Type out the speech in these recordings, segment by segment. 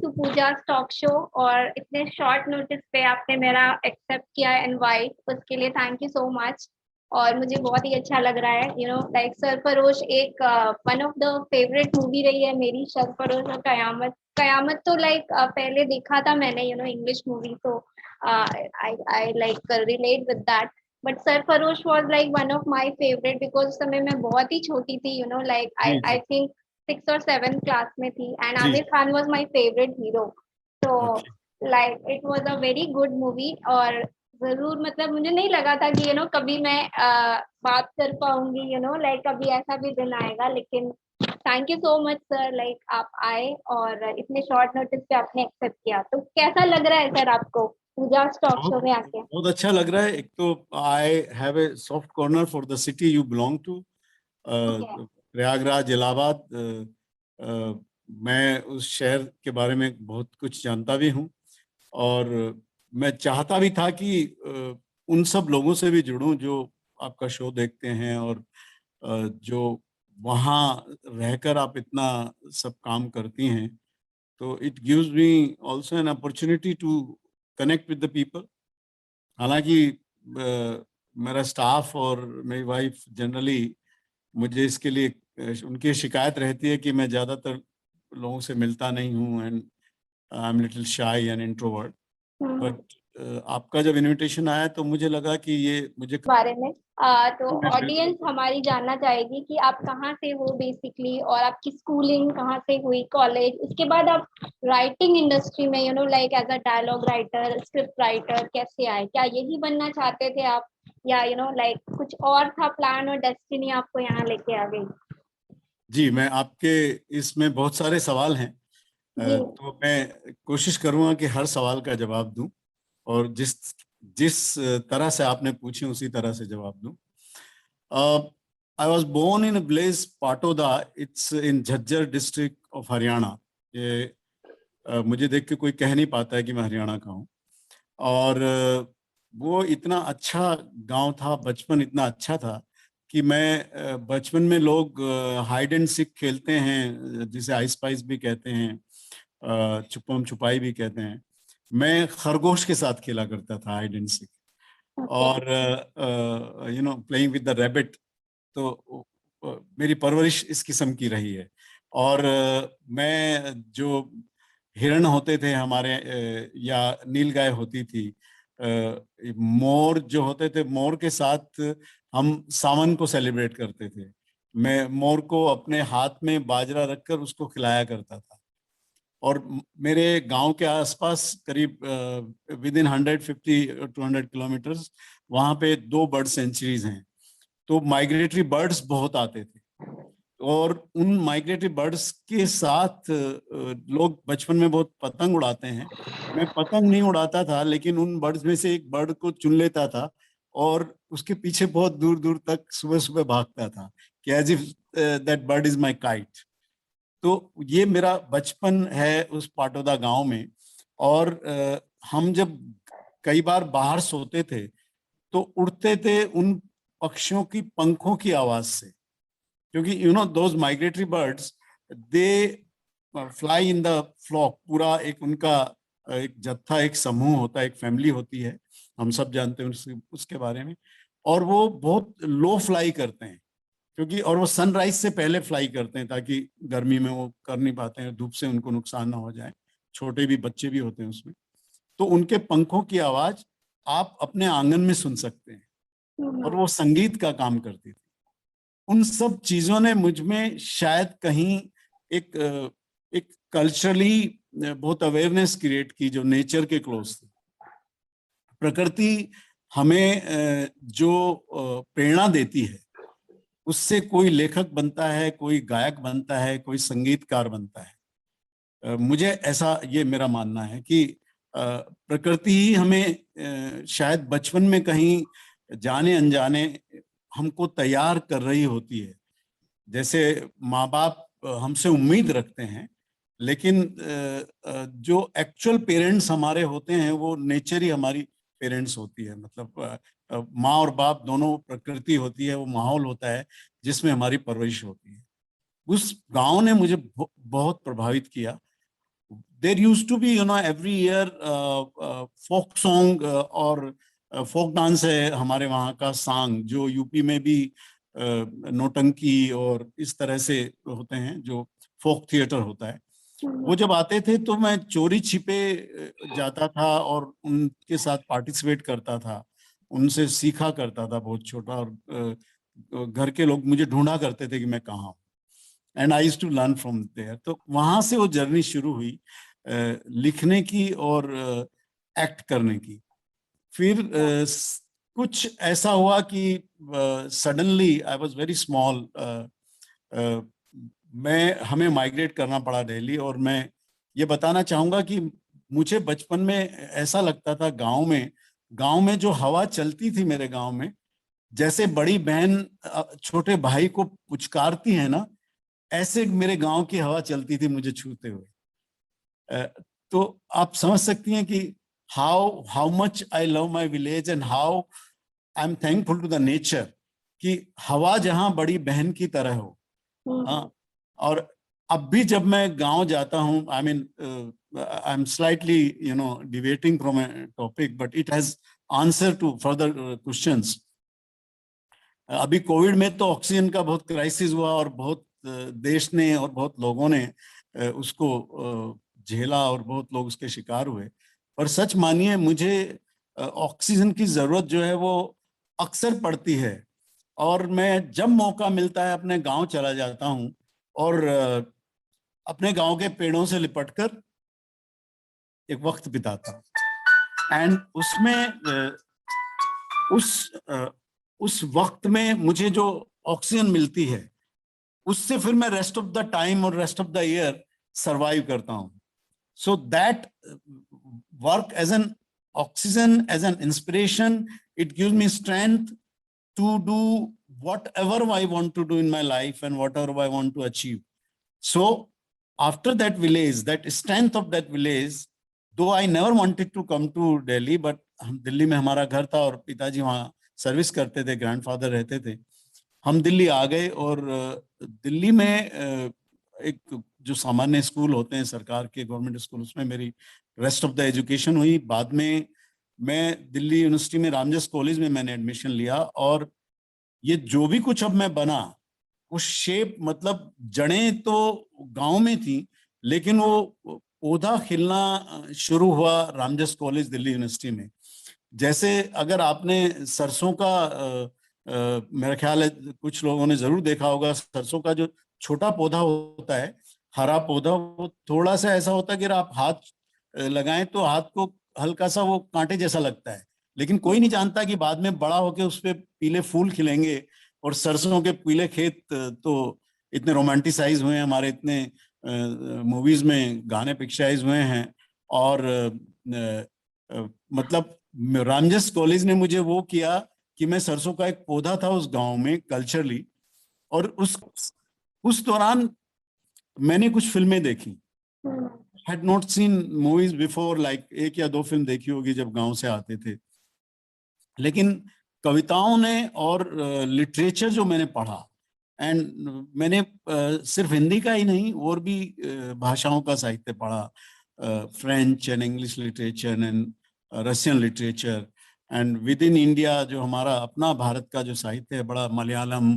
To Puja talk show, और इतने short notice पे आपने मेरा एक्सेप्ट किया इनवाइट, उसके लिए थैंक यू सो मच। और मुझे बहुत ही अच्छा लग रहा है, लाइक सरफरोश एक one of the favourite movie रही है मेरी, सरफरोश और कयामत। कयामत तो लाइक पहले देखा था मैंने, इंग्लिश मूवी, तो I like relate with that. But Sarfarosh was like one of my favourite, because उस समय मैं बहुत ही छोटी थी, like I ji I ji think 6 और 7 क्लास में थी, एंड जी। Aamir Khan was my favourite hero. तो okay. Like it was a very good movie. और जरूर, मतलब मुझे नहीं लगा था कि कभी मैं बात कर पाऊंगी, लाइक कभी ऐसा भी दिन आएगा, लेकिन thank you so much sir, like आप आए और इतने शॉर्ट नोटिस पे आपने एक्सेप्ट किया। तो कैसा लग रहा है सर आपको पूजा स्टॉक शो बहुत में आके? बहुत अच्छा लग रहा है। एक तो I have a soft corner for the city you belong to, okay. Prayagraj Allahabad. मैं उस शहर के बारे में बहुत कुछ जानता भी हूँ, और मैं चाहता भी था कि उन सब लोगों से भी जुड़ूं जो आपका शो देखते हैं, और जो वहाँ रहकर आप इतना सब काम करती हैं। तो it gives me also an opportunity to connect with the people. हालांकि मेरा स्टाफ और मेरी वाइफ जनरली मुझे इसके लिए उनकी शिकायत रहती है कि मैं ज़्यादातर लोगों से मिलता नहीं हूँ, एंड आई एम लिटिल शाई एंड इंट्रोवर्ट। हम्म। बट आपका जब इनविटेशन आया तो मुझे लगा कि ये मुझे बारे में तो मैं बिल्कुल। ऑडियंस हमारी जानना चाहेगी कि आप कहाँ से हो बेसिकली, और आपकी स्कूलिंग कहाँ से हुई, कॉलेज, उसके बाद आप राइटिंग इंडस्ट्री में like as a dialogue writer, script writer कैसे आए? क्या यही बनना चाहते थे आप, या लाइक कुछ और था प्लान और डेस्टिनी आपको यहाँ लेके आ गई? जी, मैं आपके इसमें बहुत सारे सवाल हैं, जी। तो मैं कोशिश करूंगा कि हर सवाल का जवाब दूं, और जिस जिस तरह से आपने पूछे उसी तरह से जवाब दूं। I was born in village Patoda, it's in Jhajjar district of Haryana. ये मुझे देख के कोई कह नहीं पाता है कि मैं हरियाणा का हूँ। और वो इतना अच्छा गांव था, बचपन इतना अच्छा था कि मैं बचपन में लोग हाइड एंड सीक खेलते हैं, जिसे आइस पाइस भी कहते हैं, छुपम छुपाई भी कहते हैं। मैं खरगोश के साथ खेला करता था हाइड एंड सीक, ओके। और प्लेइंग विद द रैबिट। तो मेरी परवरिश इस किस्म की रही है। और मैं जो हिरण होते थे हमारे, या नीलगाय होती थी, मोर जो होते थे, मोर के साथ हम सावन को सेलिब्रेट करते थे। मैं मोर को अपने हाथ में बाजरा रखकर उसको खिलाया करता था। और मेरे गांव के आसपास करीब विद इन 150 to 200 किलोमीटर्स वहाँ पे 2 बर्ड सेंचुरीज हैं। तो माइग्रेटरी बर्ड्स बहुत आते थे, और उन माइग्रेटरी बर्ड्स के साथ लोग बचपन में बहुत पतंग उड़ाते हैं। मैं पतंग नहीं उड़ाता था, लेकिन उन बर्ड्स में से एक बर्ड को चुन लेता था, और उसके पीछे बहुत दूर दूर तक सुबह सुबह भागता था, कि as if that bird is my kite. तो ये मेरा बचपन है उस पाटोदा गांव में। और हम जब कई बार बाहर सोते थे तो उड़ते थे उन पक्षियों की पंखों की आवाज से, क्योंकि those migratory birds, they fly in the flock. पूरा एक उनका एक जत्था, एक समूह होता है, एक फैमिली होती है, हम सब जानते हैं उसके बारे में। और वो बहुत लो फ्लाई करते हैं, क्योंकि और वो सनराइज से पहले फ्लाई करते हैं, ताकि गर्मी में वो कर नहीं पाते हैं, धूप से उनको नुकसान ना हो जाए। छोटे भी बच्चे भी होते हैं उसमें। तो उनके पंखों की आवाज आप अपने आंगन में सुन सकते हैं, और वो संगीत का काम करती थी। उन सब चीजों ने मुझ में शायद कहीं एक एक कल्चरली बहुत अवेयरनेस क्रिएट की, जो नेचर के क्लोज थी। प्रकृति हमें जो प्रेरणा देती है, उससे कोई लेखक बनता है, कोई गायक बनता है, कोई संगीतकार बनता है। मुझे ऐसा, ये मेरा मानना है कि प्रकृति ही हमें शायद बचपन में कहीं जाने अनजाने हमको तैयार कर रही होती है। जैसे माँ बाप हमसे उम्मीद रखते हैं, लेकिन जो एक्चुअल पेरेंट्स हमारे होते हैं वो नेचर ही हमारी पेरेंट्स होती है। मतलब माँ और बाप दोनों प्रकृति होती है, वो माहौल होता है जिसमें हमारी परवरिश होती है। उस गांव ने मुझे बहुत प्रभावित किया। there used to be, you know, every year folk song और फोक डांस है हमारे वहाँ का सांग, जो यूपी में भी नौटंकी और इस तरह से होते हैं, जो फोक थिएटर होता है। वो जब आते थे तो मैं चोरी छिपे जाता था और उनके साथ पार्टिसिपेट करता था, उनसे सीखा करता था बहुत छोटा, और घर के लोग मुझे ढूंढा करते थे कि मैं कहाँ हूँ, and I used to learn from there. तो वहां से वो जर्नी शुरू हुई लिखने की और एक्ट करने की। फिर कुछ ऐसा हुआ कि suddenly I was very small, हमें माइग्रेट करना पड़ा दिल्ली। और मैं ये बताना चाहूंगा कि मुझे बचपन में ऐसा लगता था गांव में जो हवा चलती थी मेरे गांव में, जैसे बड़ी बहन छोटे भाई को पुचकारती है ना, ऐसे मेरे गांव की हवा चलती थी मुझे छूते हुए। तो आप समझ सकती हैं कि how much I love my village and how I am thankful to the nature, कि हवा जहां बड़ी बहन की तरह हो। हाँ, और अब भी जब मैं गांव जाता हूं, I mean I am slightly you know deviating from a topic, but it has answer to further questions. अभी कोविड में तो ऑक्सीजन का बहुत क्राइसिस हुआ और बहुत देश ने और बहुत लोगों ने उसको झेला और बहुत लोग उसके शिकार हुए। पर सच मानिए, मुझे ऑक्सीजन की जरूरत जो है वो अक्सर पड़ती है, और मैं जब मौका मिलता है अपने गांव चला जाता हूं और अपने गांव के पेड़ों से लिपटकर एक वक्त बिताता हूं। एंड उसमें उस वक्त में मुझे जो ऑक्सीजन मिलती है, उससे फिर मैं रेस्ट ऑफ द टाइम और rest of the year survive करता हूं। So that work as an oxygen, as an inspiration, it gives me strength to do whatever I want to do in my life and whatever I want to achieve. So after that village, that strength of that village, though I never wanted to come to Delhi, but Delhi में हमारा घर था और पिताजी वहाँ service करते थे, grandfather रहते थे, हम दिल्ली आ गए। और दिल्ली में एक जो सामान्य स्कूल होते हैं सरकार के, गवर्नमेंट स्कूल, उसमें मेरी रेस्ट ऑफ द एजुकेशन हुई। बाद में मैं दिल्ली यूनिवर्सिटी में रामजस कॉलेज में मैंने एडमिशन लिया, और ये जो भी कुछ अब मैं बना, वो शेप, मतलब जड़ें तो गांव में थी, लेकिन वो पौधा खिलना शुरू हुआ रामजस कॉलेज दिल्ली यूनिवर्सिटी में। जैसे अगर आपने सरसों का मेरा ख्याल है कुछ लोगों ने जरूर देखा होगा, सरसों का जो छोटा पौधा होता है, हरा पौधा, वो थोड़ा सा ऐसा होता है कि अगर आप हाथ लगाएं तो हाथ को हल्का सा वो कांटे जैसा लगता है, लेकिन कोई नहीं जानता कि बाद में बड़ा होके उस पे पीले फूल खिलेंगे। और सरसों के पीले खेत तो इतने रोमांटिसाइज हुए हैं हमारे, इतने मूवीज में गाने पिक्चराइज हुए हैं। और मतलब रामजस कॉलेज ने मुझे वो किया कि मैं सरसों का एक पौधा था उस गांव में कल्चरली। और उस दौरान मैंने कुछ फिल्में देखी, had not seen movies before, like एक या दो फिल्म देखी होगी जब गांव से आते थे। लेकिन कविताओं ने और लिटरेचर जो मैंने पढ़ा, एंड मैंने सिर्फ हिंदी का ही नहीं और भी भाषाओं का साहित्य पढ़ा, French and English literature and Russian literature, and with in India जो हमारा अपना भारत का जो साहित्य है, बड़ा मलयालम,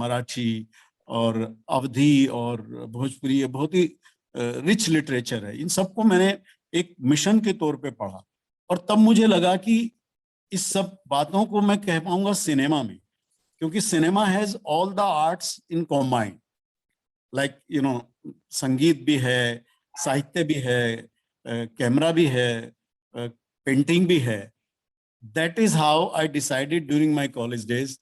मराठी और अवधी और भोजपुरी, बहुत ही रिच लिटरेचर है। इन सबको मैंने एक मिशन के तौर पे पढ़ा, और तब मुझे लगा कि इस सब बातों को मैं कह पाऊंगा सिनेमा में, क्योंकि cinema has all the arts in combined, like you know, संगीत भी है, साहित्य भी है, कैमरा भी है, पेंटिंग भी है। That is how I decided during my college days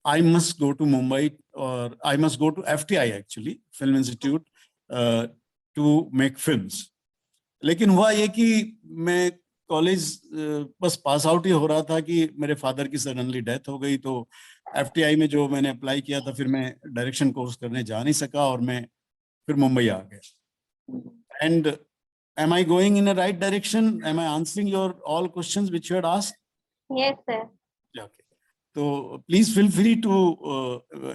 I must go to Mumbai, or I must go to FTI actually, Film Institute, to make films. लेकिन हुआ ये कि मैं कॉलेज बस पास आउट ही हो रहा था कि मेरे फादर की सडनली डेथ हो गई। तो FTI में जो मैंने अप्लाई किया था, फिर मैं डायरेक्शन कोर्स करने जा नहीं सका और मैं फिर मुंबई आ गया। And am I going in the right direction? Am I answering your all questions which you had asked? Yes, sir. Okay. तो please feel free to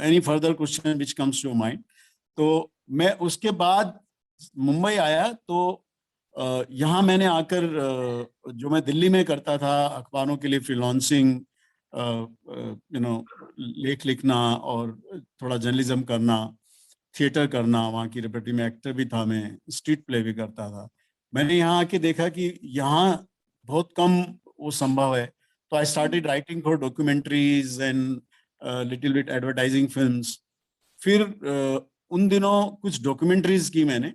any further question which comes to mind. तो मैं उसके बाद मुंबई आया तो यहाँ मैंने आकर जो मैं दिल्ली में करता था अखबारों के लिए फ्रीलांसिंग, लेख लिखना और थोड़ा जर्नलिज्म करना, थिएटर करना, वहाँ की रेपर्टरी में एक्टर भी था, मैं स्ट्रीट प्ले भी करता था। मैंने यहाँ आके देखा कि यहाँ बहुत कम वो संभव है, तो I started writing for documentaries and little bit advertising films. फिर उन दिनों कुछ डॉक्यूमेंट्रीज की मैंने,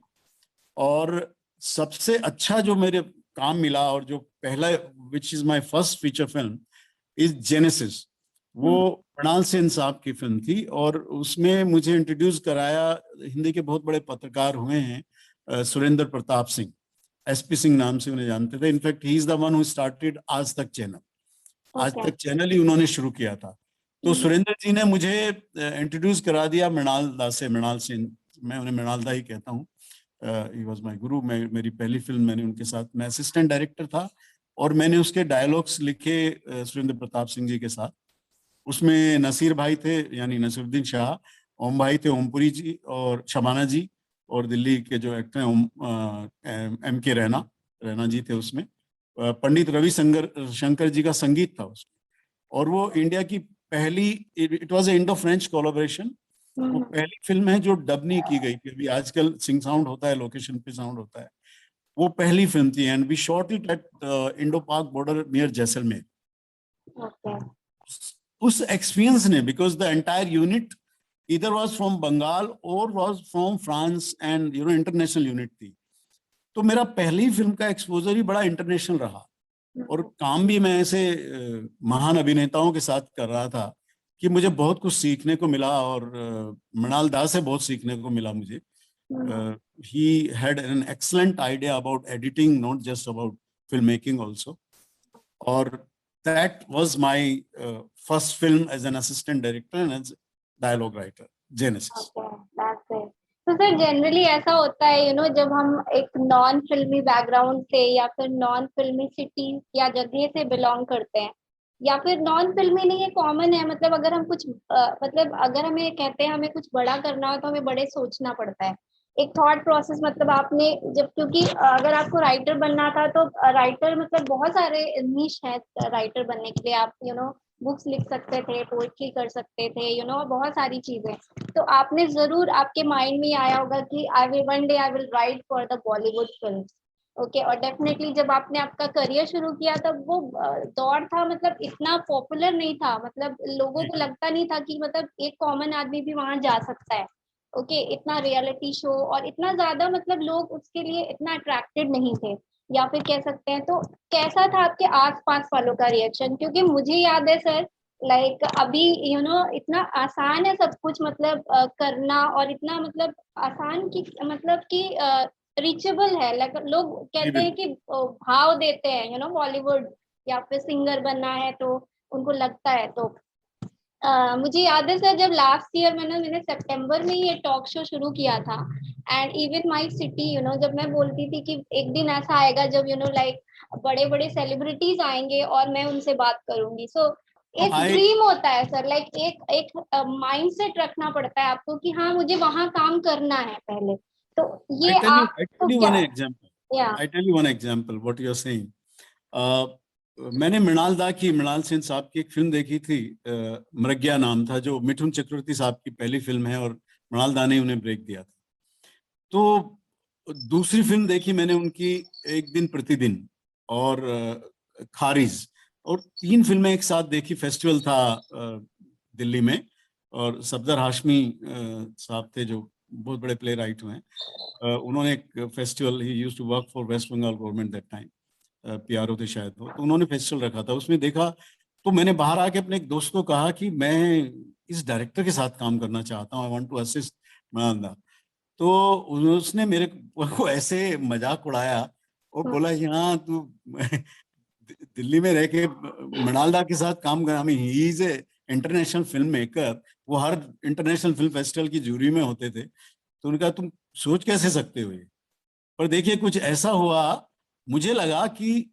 और सबसे अच्छा जो मेरे काम मिला और जो पहला, which is my first feature film, is genesis. वो मृणाल सेन साहब की फिल्म थी और उसमें मुझे इंट्रोड्यूस कराया, हिंदी के बहुत बड़े पत्रकार हुए हैं सुरेंद्र प्रताप सिंह, एसपी सिंह नाम से उन्हें जानते थे। In fact he is the one who started आज तक चैनल। आज तक चैनल ही उन्होंने शुरू किया था। तो सुरेंद्र जी ने मुझे इंट्रोड्यूस करा दिया मृणाल दा से, मृणाल सेन, मैं उन्हें मृणाल दा ही कहता हूँ। ही वाज माय गुरु। मेरी पहली फिल्म मैंने उनके साथ, मैं असिस्टेंट डायरेक्टर था और मैंने उसके डायलॉग्स लिखे सुरेंद्र प्रताप सिंह जी के साथ। उसमें नसीर भाई थे, यानी नसीरुद्दीन शाह, ओम भाई थे, ओमपुरी जी और शबाना जी, और दिल्ली के जो एक्टर हैं एम के रैना जी थे उसमें। पंडित रवि शंकर जी का संगीत था उसमें। और वो इंडिया की पहली, it was a Indo French collaboration. वो पहली फिल्म है जो डब नहीं की गई थी। अभी आजकल सिंग साउंड होता है, लोकेशन पे साउंड होता है, वो पहली फिल्म थी। And we shot it at Indo Pak border near Jaisalmer. उस एक्सपीरियंस ने, बिकॉज द एंटायर यूनिट इधर वाज फ्रॉम बंगाल और was from France and international unit थी, तो मेरा पहली फिल्म का एक्सपोजर ही बड़ा इंटरनेशनल रहा। और काम भी मैं ऐसे महान अभिनेताओं के साथ कर रहा था कि मुझे बहुत कुछ सीखने को मिला, और मृणाल दा से बहुत सीखने को मिला मुझे। he had an excellent idea about editing, not just about filmmaking also. और that was my first film as an assistant director and as dialogue writer, Genesis. Okay, that's it. तो सर जनरली ऐसा होता है जब हम एक non फिल्मी background से या फिर नॉन फिल्मी सिटी या जगह से बिलोंग करते हैं, या फिर नॉन फिल्मी नहीं, ये कॉमन है, मतलब अगर हम कुछ मतलब अगर हमें कहते हैं हमें कुछ बड़ा करना हो तो हमें बड़े सोचना पड़ता है, एक थॉट प्रोसेस। मतलब आपने जब, क्योंकि अगर आपको राइटर बनना था तो राइटर मतलब बहुत सारे निश है राइटर बनने के लिए। आप बुक्स लिख सकते थे, पोएट्री कर सकते थे, बहुत सारी चीजें। तो आपने जरूर, आपके माइंड में आया होगा कि I will one day I will write for the Bollywood films. Okay, और डेफिनेटली जब आपने आपका करियर शुरू किया तब वो दौर था, मतलब इतना पॉपुलर नहीं था, मतलब लोगों को लगता नहीं था कि मतलब एक कॉमन आदमी भी वहां जा सकता है। ओके, इतना रियलिटी शो और इतना ज्यादा, मतलब लोग उसके लिए इतना अट्रैक्टेड नहीं थे, या फिर कह सकते हैं। तो कैसा था आपके आसपास वालों का रिएक्शन? क्योंकि मुझे याद है सर, लाइक अभी इतना आसान है सब कुछ, मतलब करना, और इतना मतलब आसान की मतलब कि रीचेबल है। लाइक लोग कहते हैं कि भाव देते हैं बॉलीवुड या फिर सिंगर बनना है तो उनको लगता है। तो मुझे याद है सर, जब लास्ट ईयर मैंने सितंबर में ये टॉक शो शुरू किया था, एंड इवन माय सिटी, जब मैं बोलती थी कि एक दिन ऐसा आएगा जब लाइक बड़े बड़े सेलिब्रिटीज आएंगे और मैं उनसे बात करूंगी। सो एक ड्रीम होता है सर, लाइक एक माइंडसेट रखना पड़ता है आपको कि हाँ मुझे वहां काम करना है पहले। तो ये I tell you one example. I tell you one example what you are saying. मैंने मृणाल सेन साहब की एक फिल्म देखी थी, मृग्या नाम था, जो मिठुन चक्रवर्ती साहब की पहली फिल्म है, और मृणाल दा ने उन्हें ब्रेक दिया था। तो दूसरी फिल्म देखी मैंने उनकी, एक दिन प्रतिदिन और खारिज, और 3 फिल्में एक साथ देखी। फेस्टिवल था दिल्ली में, और सफदर हाशमी साहब थे जो बहुत बड़े प्ले राइट हुए हैं। उन्होंने एक festival, he used to work for West Bengal government that time, PRO थे शायद वो, तो उन्होंने फेस्टिवल रखा था, उसमें देखा। तो मैंने बाहर आके अपने एक दोस्त को कहा कि मैं इस डायरेक्टर के साथ काम करना चाहता हूँ, I want to assist Mrinal da. तो उसने मेरे को ऐसे मजाक उड़ाया और बोला, यहाँ तू दिल्ली में रह के मृणाल दा के साथ काम कर, he is a international film maker, वो हर इंटरनेशनल फिल्म फेस्टिवल की जूरी में होते थे। तो उन्होंने कहा तुम सोच कैसे सकते हो ये। पर देखिए कुछ ऐसा हुआ, मुझे लगा कि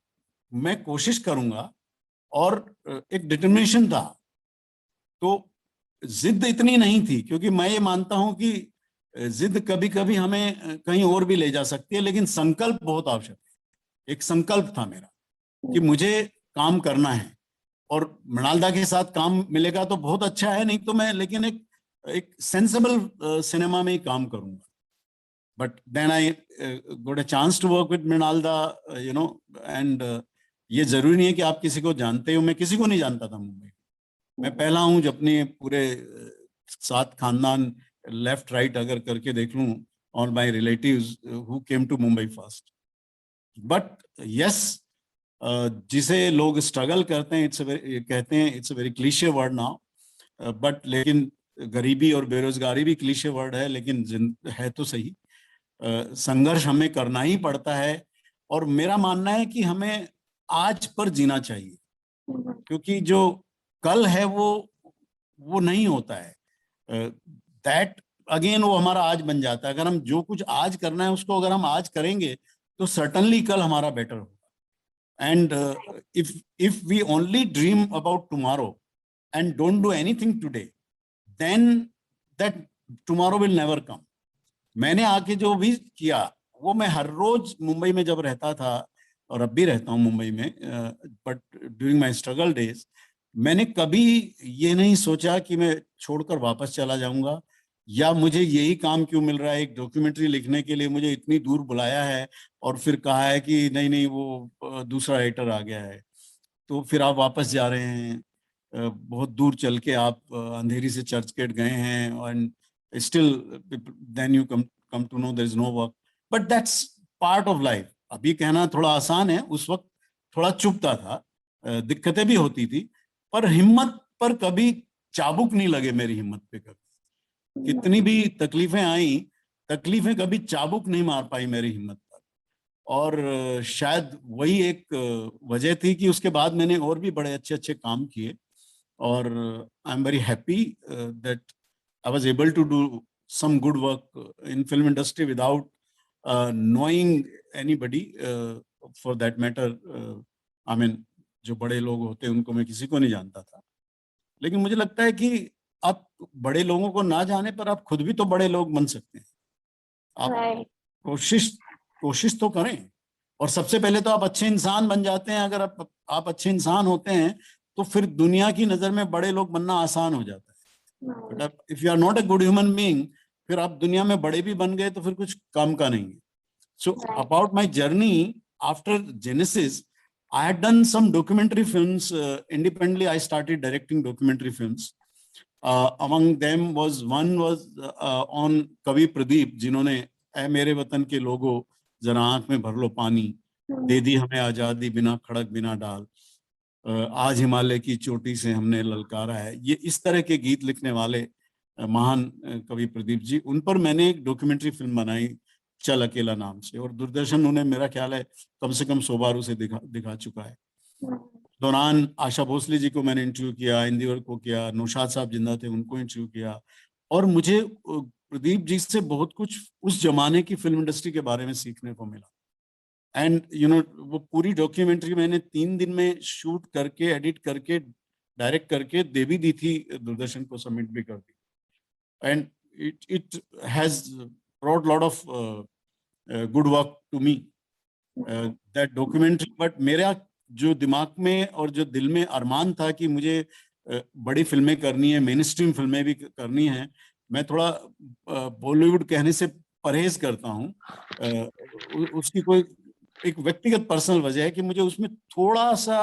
मैं कोशिश करूंगा, और एक डिटर्मिनेशन था। तो जिद इतनी नहीं थी, क्योंकि मैं ये मानता हूं कि जिद कभी कभी हमें कहीं और भी ले जा सकती है, लेकिन संकल्प बहुत आवश्यक है। एक संकल्प था मेरा कि मुझे काम करना है, और मृणाल के साथ काम मिलेगा तो बहुत अच्छा है, नहीं तो मैं लेकिन एक सेंसिबल सिनेमा में ही काम करूंगा। But then I got a chance to work with Mrinal, you know, and ये जरूरी नहीं है कि आप किसी को जानते हो। मैं किसी को नहीं जानता था मुंबई में। मैं पहला हूँ जो अपने पूरे सात खानदान लेफ्ट राइट अगर करके देख लूं, all my relatives who came to Mumbai first. But yes, जिसे लोग स्ट्रगल करते हैं, कहते हैं it's a very cliche word now, but लेकिन गरीबी और बेरोजगारी भी क्लीशे वर्ड है, लेकिन है तो सही। संघर्ष हमें करना ही पड़ता है, और मेरा मानना है कि हमें आज पर जीना चाहिए, क्योंकि जो कल है वो नहीं होता है। दैट अगेन वो हमारा आज बन जाता है। अगर हम जो कुछ आज करना है उसको अगर हम आज करेंगे तो सर्टनली कल हमारा बेटर होगा। And if we only dream about tomorrow and don't do anything today, then that tomorrow will never come. मैंने आके जो भी किया वो मैं हर रोज मुंबई में जब रहता था, और अब भी रहता हूँ मुंबई में, but during my struggle days मैंने कभी ये नहीं सोचा कि मैं छोड़कर वापस चला जाऊंगा, या मुझे यही काम क्यों मिल रहा है। एक डॉक्यूमेंट्री लिखने के लिए मुझे इतनी दूर बुलाया है और फिर कहा है कि नहीं नहीं वो दूसरा राइटर आ गया है, तो फिर आप वापस जा रहे हैं। बहुत दूर चल के आप अंधेरी से चर्च गेट गए हैं, and still then you come to know there is no work, but that's part of life. अभी कहना थोड़ा आसान है, उस वक्त थोड़ा चुभता था, दिक्कतें भी होती थी, पर हिम्मत पर कभी चाबुक नहीं लगे मेरी हिम्मत पे। कभी कितनी भी तकलीफें आई, तकलीफें कभी चाबुक नहीं मार पाई मेरी हिम्मत पर। और शायद वही एक वजह थी कि उसके बाद मैंने और भी बड़े अच्छे अच्छे काम किए, और I am very happy that I was able to do some good work in film industry without knowing anybody, for that matter. I mean, जो बड़े लोग होते हैं उनको मैं किसी को नहीं जानता था, लेकिन मुझे लगता है कि आप बड़े लोगों को ना जाने पर आप खुद भी तो बड़े लोग बन सकते हैं। आप कोशिश तो करें, और सबसे पहले तो आप अच्छे इंसान बन जाते हैं। अगर आप अच्छे इंसान होते हैं तो फिर दुनिया की नजर में बड़े लोग बनना आसान हो जाता है। But if you are not a good human being, फिर आप दुनिया में बड़े भी बन गए तो फिर कुछ काम का नहीं है। So about my journey after genesis, I had done some documentary films independently. I started directing documentary films. Among them was on कवि प्रदीप, जिन्होंने ऐ मेरे वतन के लोगों जरा आंख में भर लो पानी, दे दी हमें आजादी बिना खड़क बिना डाल, आज हिमालय की चोटी से हमने ललकारा है। ये इस तरह के गीत लिखने वाले महान कवि प्रदीप जी, उन पर मैंने एक डॉक्यूमेंट्री फिल्म बनाई चल अकेला नाम से, और दूरदर्शन उन्हें मेरा ख्याल है कम से कम 100 बार उसे दिखा चुका है। दौरान आशा भोसले जी को मैंने इंटरव्यू किया, इंदिवर को किया, नौशाद साहब जिंदा थे उनको इंटरव्यू किया, और मुझे प्रदीप जी से बहुत कुछ उस जमाने की फिल्म इंडस्ट्री के बारे में सीखने को मिला। एंड यू नो, वो पूरी डॉक्यूमेंट्री मैंने 3 दिन में शूट करके, एडिट करके, डायरेक्ट करके दे भी दी थी दूरदर्शन को, सबमिट भी कर दी। And it has brought lot of good work to me, that documentary. But मेरा जो दिमाग में और जो दिल में अरमान था कि मुझे बड़ी फिल्में करनी है, मेन स्ट्रीम फिल्में भी करनी है, मैं थोड़ा बॉलीवुड कहने से परहेज करता हूँ। उसकी कोई एक व्यक्तिगत पर्सनल वजह है कि मुझे उसमें थोड़ा सा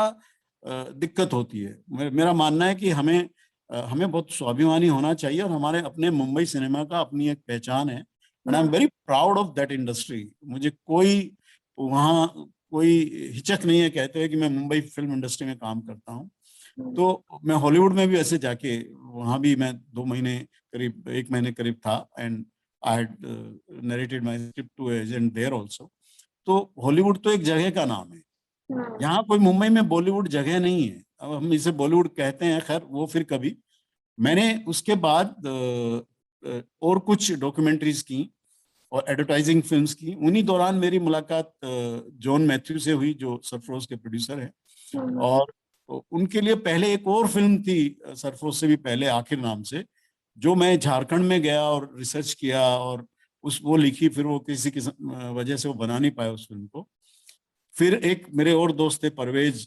दिक्कत होती है। मेरा मानना है कि हमें बहुत स्वाभिमानी होना चाहिए, और हमारे अपने मुंबई सिनेमा का अपनी एक पहचान है, and I am very proud of that industry. मुझे वहाँ कोई हिचक नहीं है कहते हुए कि मैं मुंबई फिल्म इंडस्ट्री में काम करता हूँ। तो मैं हॉलीवुड में भी ऐसे जाके, वहाँ भी मैं 2 महीने करीब, 1 महीने करीब था, and I had narrated my script to agent there also. तो हॉलीवुड तो एक जगह का नाम है, यहाँ कोई मुंबई में बॉलीवुड जगह नहीं है। अब हम इसे बॉलीवुड कहते हैं, खैर वो फिर कभी। मैंने उसके बाद और कुछ डॉक्यूमेंट्रीज की और एडवर्टाइजिंग फिल्म्स की। उन्हीं दौरान मेरी मुलाकात जॉन मैथ्यू से हुई, जो सरफरोश के प्रोड्यूसर हैं, और उनके लिए पहले एक और फिल्म थी सरफरोश से भी पहले, आखिर नाम से, जो मैं झारखंड में गया और रिसर्च किया और वो लिखी, फिर वो किसी की वजह से वो बना नहीं पाया उस फिल्म को। फिर एक मेरे और दोस्त थे परवेज,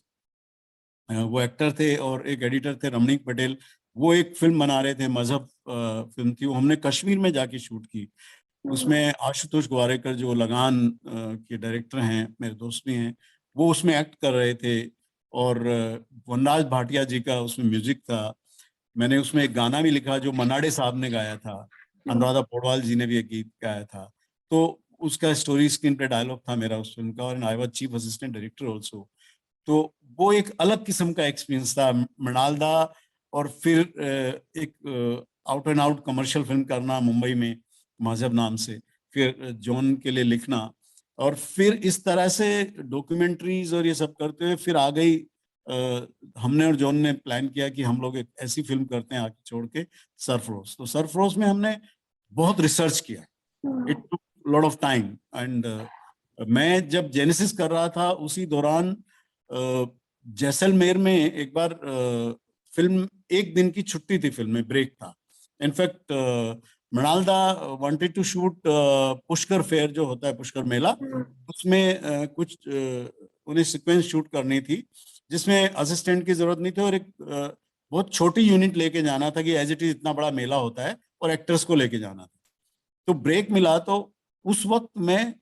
वो एक्टर थे, और एक एडिटर थे रमणीक पटेल, वो एक फिल्म बना रहे थे, मजहब फिल्म थी वो, हमने कश्मीर में जाके शूट की। उसमें आशुतोष गोवारेकर जो लगान के डायरेक्टर हैं, मेरे दोस्त भी हैं, वो उसमें एक्ट कर रहे थे, और वनराज भाटिया जी का उसमें म्यूजिक था। मैंने उसमें एक गाना भी लिखा जो मनाडे साहब ने गाया था, अनुराधा पौडवाल जी ने भी एक गीत गाया था। तो उसका स्टोरी स्क्रीन पे डायलॉग था मेरा उस फिल्म का, और I was chief assistant director also. तो वो एक अलग किस्म का एक्सपीरियंस था, मृणालदा, और फिर एक out and out commercial film करना मुंबई में मजहब नाम से, फिर जॉन के लिए लिखना, और फिर इस तरह से डॉक्यूमेंट्रीज और ये सब करते हुए फिर आ गई। हमने और जॉन ने प्लान किया कि हम लोग एक ऐसी फिल्म करते हैं आके छोड़ के, सरफरोश। तो सरफरोश में हमने बहुत रिसर्च किया, it took lot of time, and मैं जब जेनेसिस कर रहा था उसी दौरान जैसलमेर में एक बार फिल्म, एक दिन की छुट्टी थी, फिल्म में ब्रेक था। इनफैक्ट मृणालदा wanted to shoot Pushkar fair जो होता है, पुष्कर मेला, उसमें कुछ उन्हें सीक्वेंस शूट करनी थी जिसमें असिस्टेंट की जरूरत नहीं थी, और एक बहुत छोटी यूनिट लेके जाना था कि एज इट इज इतना बड़ा मेला होता है, और एक्टर्स को लेके जाना था। तो ब्रेक मिला, तो उस वक्त में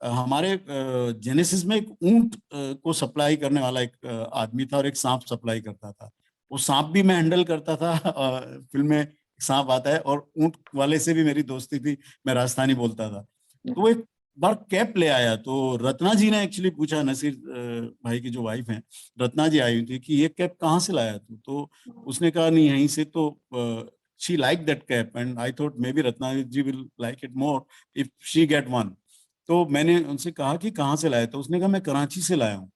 हमारे जेनेसिस में एक ऊंट को सप्लाई करने वाला एक आदमी था, और एक सांप सप्लाई करता था। वो सांप भी मैं हैंडल करता था, फिल्म में सांप आता है, और ऊंट वाले से भी मेरी दोस्ती थी, मैं राजस्थानी बोलता था। तो वो एक बार कैप ले आया, तो रत्ना जी ने एक्चुअली पूछा, नसीर भाई की जो वाइफ है रत्ना जी, आई हुई थी, कि ये कैप कहाँ से लाया तू? तो उसने कहा नहीं यहीं से। तो she liked that cap and I thought maybe Ratna ji will like it more if she get one. तो मैंने उनसे कहा कि कहाँ से लाया? तो उसने कहा मैं कराची से लाया हूँ।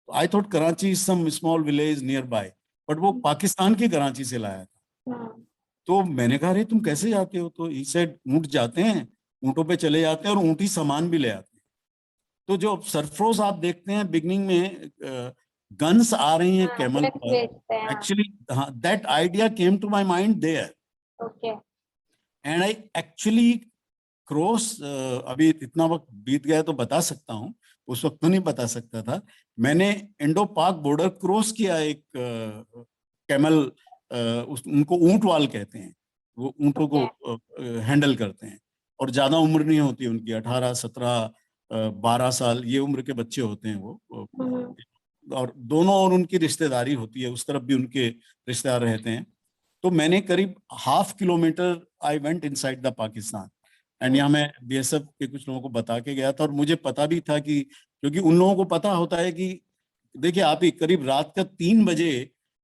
तो I thought Karachi is some small village nearby, but वो पाकिस्तान की कराची से लाया था। तो मैंने कहा अरे तुम कैसे जाते हो? तो ही सेड ऊँट जाते हैं, ऊँटों पे चले जाते हैं, और ऊँट ही सामान भी ले आते हैं। तो जो सरफरोश आप देखते हैं बिगनिंग में गन्स आ रही हैं कैमल पर, actually that idea came to my mind there, and I actually cross, अभी इतना वक्त बीत गया तो बता सकता हूँ, उस वक्त तो नहीं बता सकता था। मैंने इंडो पाक बॉर्डर क्रॉस किया, एक कैमल, उनको ऊंट वाल कहते हैं, वो ऊंटों को हैंडल करते हैं, और ज्यादा उम्र नहीं होती उनकी, 18, 17, 12 साल ये उम्र के बच्चे होते हैं वो, और दोनों और उनकी रिश्तेदारी होती है, उस तरफ भी उनके रिश्तेदार रहते हैं। तो मैंने करीब ½ kilometre I went inside the Pakistan, and यहाँ मैं बीएसएफ के कुछ लोगों को बता के गया था, और मुझे पता भी था कि, क्योंकि उन लोगों को पता होता है कि देखिए आप ही करीब रात का 3 बजे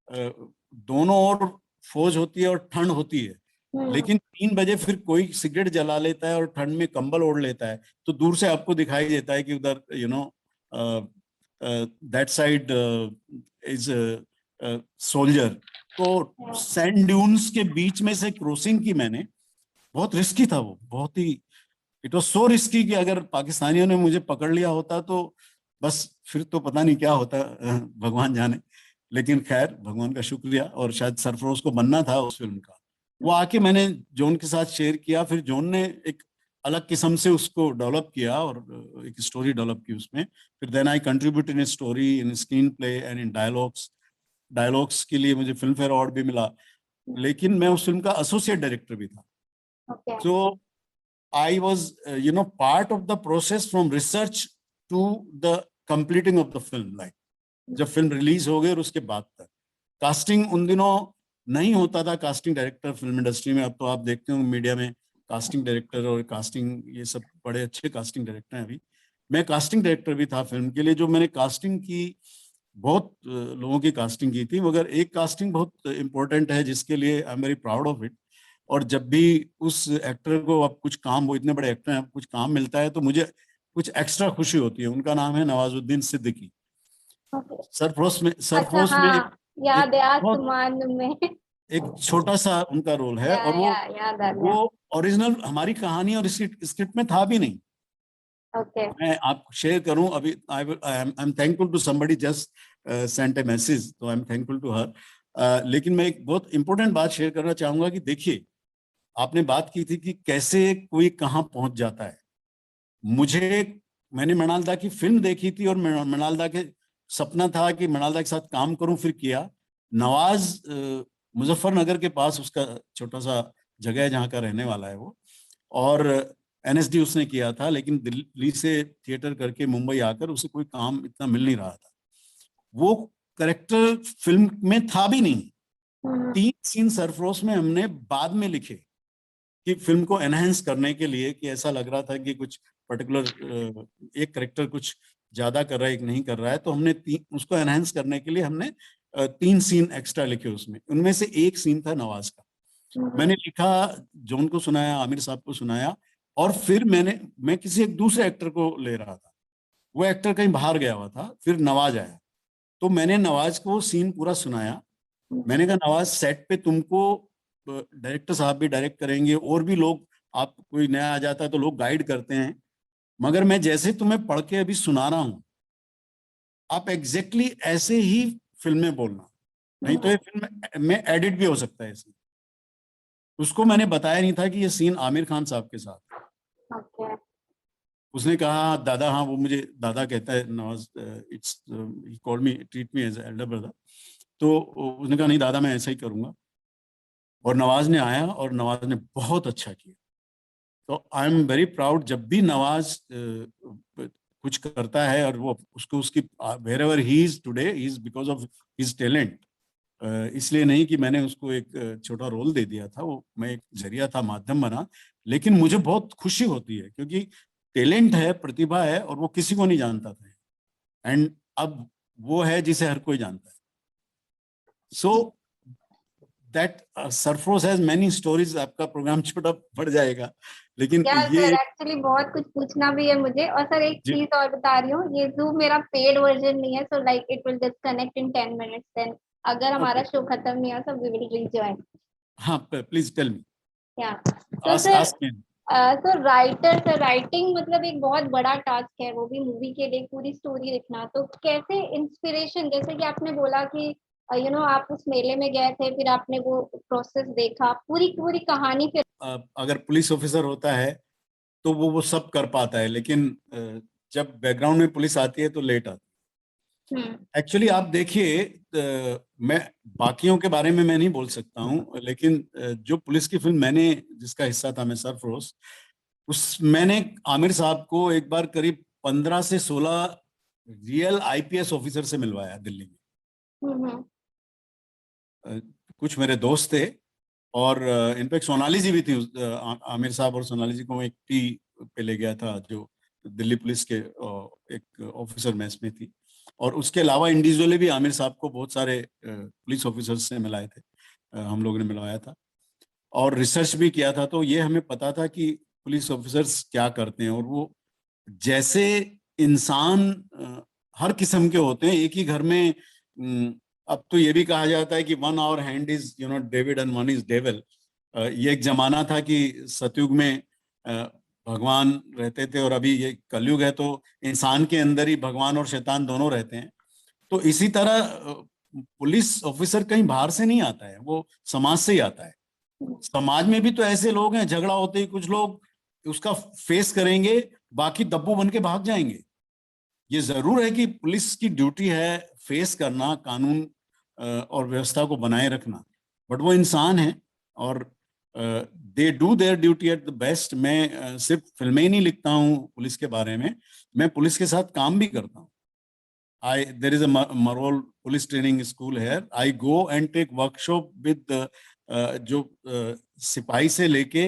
दोनों ओर फौज होती है और ठंड होती है, लेकिन 3 बजे फिर कोई सिगरेट जला लेता है और ठंड में कंबल ओढ़ लेता है, तो दूर से आपको दिखाई देता है कि उधर दैट साइड इज सोल्जर। तो सैंड ड्यून्स के बीच में से क्रॉसिंग की मैंने, बहुत रिस्की था वो, बहुत ही, इट वाज सो रिस्की कि अगर पाकिस्तानियों ने मुझे पकड़ लिया होता तो बस फिर तो पता नहीं क्या होता, भगवान जाने। लेकिन खैर भगवान का शुक्रिया, और शायद सरफरोश को बनना था उस फिल्म का। वो आके मैंने जॉन के साथ शेयर किया, फिर जॉन ने एक अलग किस्म से उसको डेवलप किया और एक स्टोरी डेवलप की उसमें। फिर then I contribute in story, in screenplay and in dialogues के लिए मुझे फिल्म फेयर अवार्ड भी मिला, लेकिन मैं उस फिल्म का एसोसिएट डायरेक्टर भी था। So I was, part of the process from research to the completing of the film. Like जब फिल्म रिलीज हो गई और उसके बाद तक कास्टिंग, उन दिनों नहीं होता था कास्टिंग डायरेक्टर फिल्म इंडस्ट्री में। अब तो आप देखते हो मीडिया में कास्टिंग डायरेक्टर और कास्टिंग, ये सब बड़े अच्छे कास्टिंग डायरेक्टर हैं। अभी मैं कास्टिंग डायरेक्टर भी था फिल्म के लिए। जो मैंने कास्टिंग की, बहुत लोगों की कास्टिंग की थी, मगर एक कास्टिंग बहुत इंपॉर्टेंट है जिसके लिए आई am very proud of it. और जब भी उस एक्टर को अब कुछ काम, वो इतने बड़े एक्टर हैं, कुछ काम मिलता है तो मुझे कुछ एक्स्ट्रा खुशी होती है। उनका नाम है नवाजुद्दीन सिद्दीकी। सरफरोश में, याद है, आसमान में एक छोटा सा उनका रोल है, और वो ओरिजिनल हमारी कहानी और स्क्रिप्ट में था भी नहीं। मैं आपको शेयर करूं अभी, I am thankful to somebody just sent a message, तो I am thankful to her. लेकिन मैं एक बहुत इंपॉर्टेंट बात शेयर करना चाहूंगा कि देखिए, आपने बात की थी कि कैसे कोई कहाँ पहुंच जाता है। मैंने मृणाल दा की फिल्म देखी थी और मृणाल दा के सपना था कि मृणाल दा के साथ काम करूं, फिर किया। नवाज मुजफ्फरनगर के पास उसका छोटा सा जगह है जहाँ का रहने वाला है वो, और एनएसडी उसने किया था, लेकिन दिल्ली से थिएटर करके मुंबई आकर उसे कोई काम इतना मिल नहीं रहा था। वो करेक्टर फिल्म में था भी नहीं। 3 सीन सरफरोश में हमने बाद में लिखे कि फिल्म को एनहेंस करने के लिए, कि ऐसा लग रहा था कि कुछ पर्टिकुलर एक करेक्टर कुछ ज्यादा कर रहा है, एक नहीं कर रहा है, तो हमने उसको एनहेंस करने के लिए हमने 3 सीन एक्स्ट्रा लिखे उसमें। उनमें से एक सीन था नवाज का। मैंने लिखा, जॉन को सुनाया, आमिर साहब को सुनाया, और फिर मैं किसी एक दूसरे एक्टर को ले रहा था। वो एक्टर कहीं बाहर गया हुआ था, फिर नवाज आया, तो मैंने नवाज को सीन पूरा सुनाया। मैंने कहा नवाज, सेट पे तुमको डायरेक्टर साहब भी डायरेक्ट करेंगे, और भी लोग, आप कोई नया आ जाता है तो लोग गाइड करते हैं, मगर मैं जैसे तुम्हें पढ़ के अभी सुना रहा हूं, आप एग्जैक्टली ऐसे ही फिल्म में बोलना, नहीं तो ये फिल्म में एडिट भी हो सकता है इसमें। उसको मैंने बताया नहीं था कि ये सीन आमिर खान साहब के साथ। Okay. उसने कहा दादा, हाँ वो मुझे दादा कहता है Nawaz, it's he called me, treat me as elder brother. तो उसने कहा नहीं दादा, मैं ऐसा ही करूंगा। और नवाज ने आया और नवाज ने बहुत अच्छा किया। तो आई एम वेरी प्राउड, जब भी नवाज कुछ करता है और वो उसको उसकी wherever he is today is because of his talent. इसलिए नहीं कि मैंने उसको एक छोटा रोल दे दिया था, वो मैं एक जरिया था, माध्यम बना। लेकिन मुझे बहुत खुशी होती है क्योंकि टैलेंट है, प्रतिभा है, और वो किसी को नहीं जानता था, एंड अब वो है जिसे हर कोई जानता है। So that Sarfarosh has many stories. आपका प्रोग्राम छोटा पड़ जाएगा, लेकिन यार ये सर, एक्चुअली बहुत कुछ पूछना भी है मुझे। और सर एक जी, चीज और बता रही हूँ, ये जूम मेरा पेड वर्जन नहीं है, so like it will disconnect in 10 minutes. Then अगर हमारा ओके, शो खत्म नहीं हुआ, so we will rejoin. हाँ प्लीज टेल मी, या तो आस्क सर, आस्क मी। तो राइटिंग मतलब एक बहुत बड़ा टास्क है, वो भी मूवी के लिए पूरी स्टोरी लिखना। तो कैसे इंस्पिरेशन, जैसे कि आपने बोला कि आप उस मेले में गए थे, फिर आपने वो प्रोसेस देखा, पूरी पूरी कहानी फिर। अगर पुलिस ऑफिसर होता है तो वो सब कर पाता है, लेकिन जब बैकग्राउंड में पुलिस आती है तो लेट आती हम्म। है। एक्चुअली आप देखिए, मैं बाकियों के बारे में मैं नहीं बोल सकता हूँ, लेकिन जो पुलिस की फिल्म मैंने जिसका हिस्सा था मैं, सरफरोश, उस मैंने आमिर साहब को एक बार करीब 15 से 16 रियल आईपीएस ऑफिसर से मिलवाया दिल्ली में। हम्म। अ, कुछ मेरे दोस्त थे, और इनफैक्ट सोनाली जी भी थी। आमिर साहब और सोनाली जी को मैं एक टी पे ले गया था, जो दिल्ली पुलिस के एक ऑफिसर मैस में थी। और उसके अलावा इंडिविजुअली भी आमिर साहब को बहुत सारे पुलिस ऑफिसर्स से मिलाए थे, हम लोगों ने मिलवाया था, और रिसर्च भी किया था। तो ये हमें पता था कि पुलिस ऑफिसर्स क्या करते हैं, और वो जैसे इंसान हर किस्म के होते हैं एक ही घर में। अब तो ये भी कहा जाता है कि one hour hand is David and one is devil. ये एक जमाना था कि सतयुग में भगवान रहते थे, और अभी ये कलयुग है, तो इंसान के अंदर ही भगवान और शैतान दोनों रहते हैं। तो इसी तरह पुलिस ऑफिसर कहीं बाहर से नहीं आता है, वो समाज से ही आता है। समाज में भी तो ऐसे लोग हैं, झगड़ा होते ही कुछ लोग उसका फेस करेंगे, बाकी दब्बू बन के भाग जाएंगे। ये जरूर है कि पुलिस की ड्यूटी है फेस करना, कानून और व्यवस्था को बनाए रखना, बट वो इंसान है, और they do their duty at the best. मैं सिर्फ फिल्में ही नहीं लिखता हूँ पुलिस के बारे में, मैं पुलिस के साथ काम भी करता हूँ। there is a Marol police training school here. I go and take workshop with जो सिपाही से लेके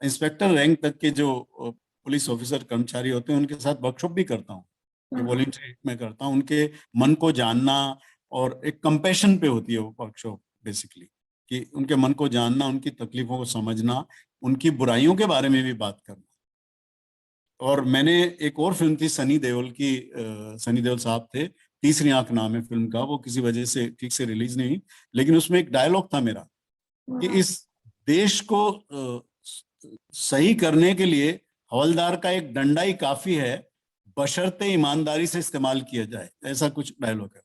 इंस्पेक्टर रैंक तक के जो पुलिस ऑफिसर कर्मचारी होते हैं, उनके साथ वर्कशॉप भी करता हूँ। ये वॉलंटियरी में करता हूँ, उनके मन को जानना, और एक कंपैशन पे होती है वो वर्कशॉप बेसिकली, कि उनके मन को जानना, उनकी तकलीफों को समझना, उनकी बुराइयों के बारे में भी बात करना। और मैंने एक और फिल्म थी सनी देओल की, सनी देओल साहब थे, तीसरी आंख नाम है फिल्म का, वो किसी वजह से ठीक से रिलीज नहीं हुई, लेकिन उसमें एक डायलॉग था मेरा कि इस देश को सही करने के लिए हवलदार का एक डंडा ही काफी है, बशर्ते ईमानदारी से इस्तेमाल किया जाए। ऐसा कुछ डायलॉग है।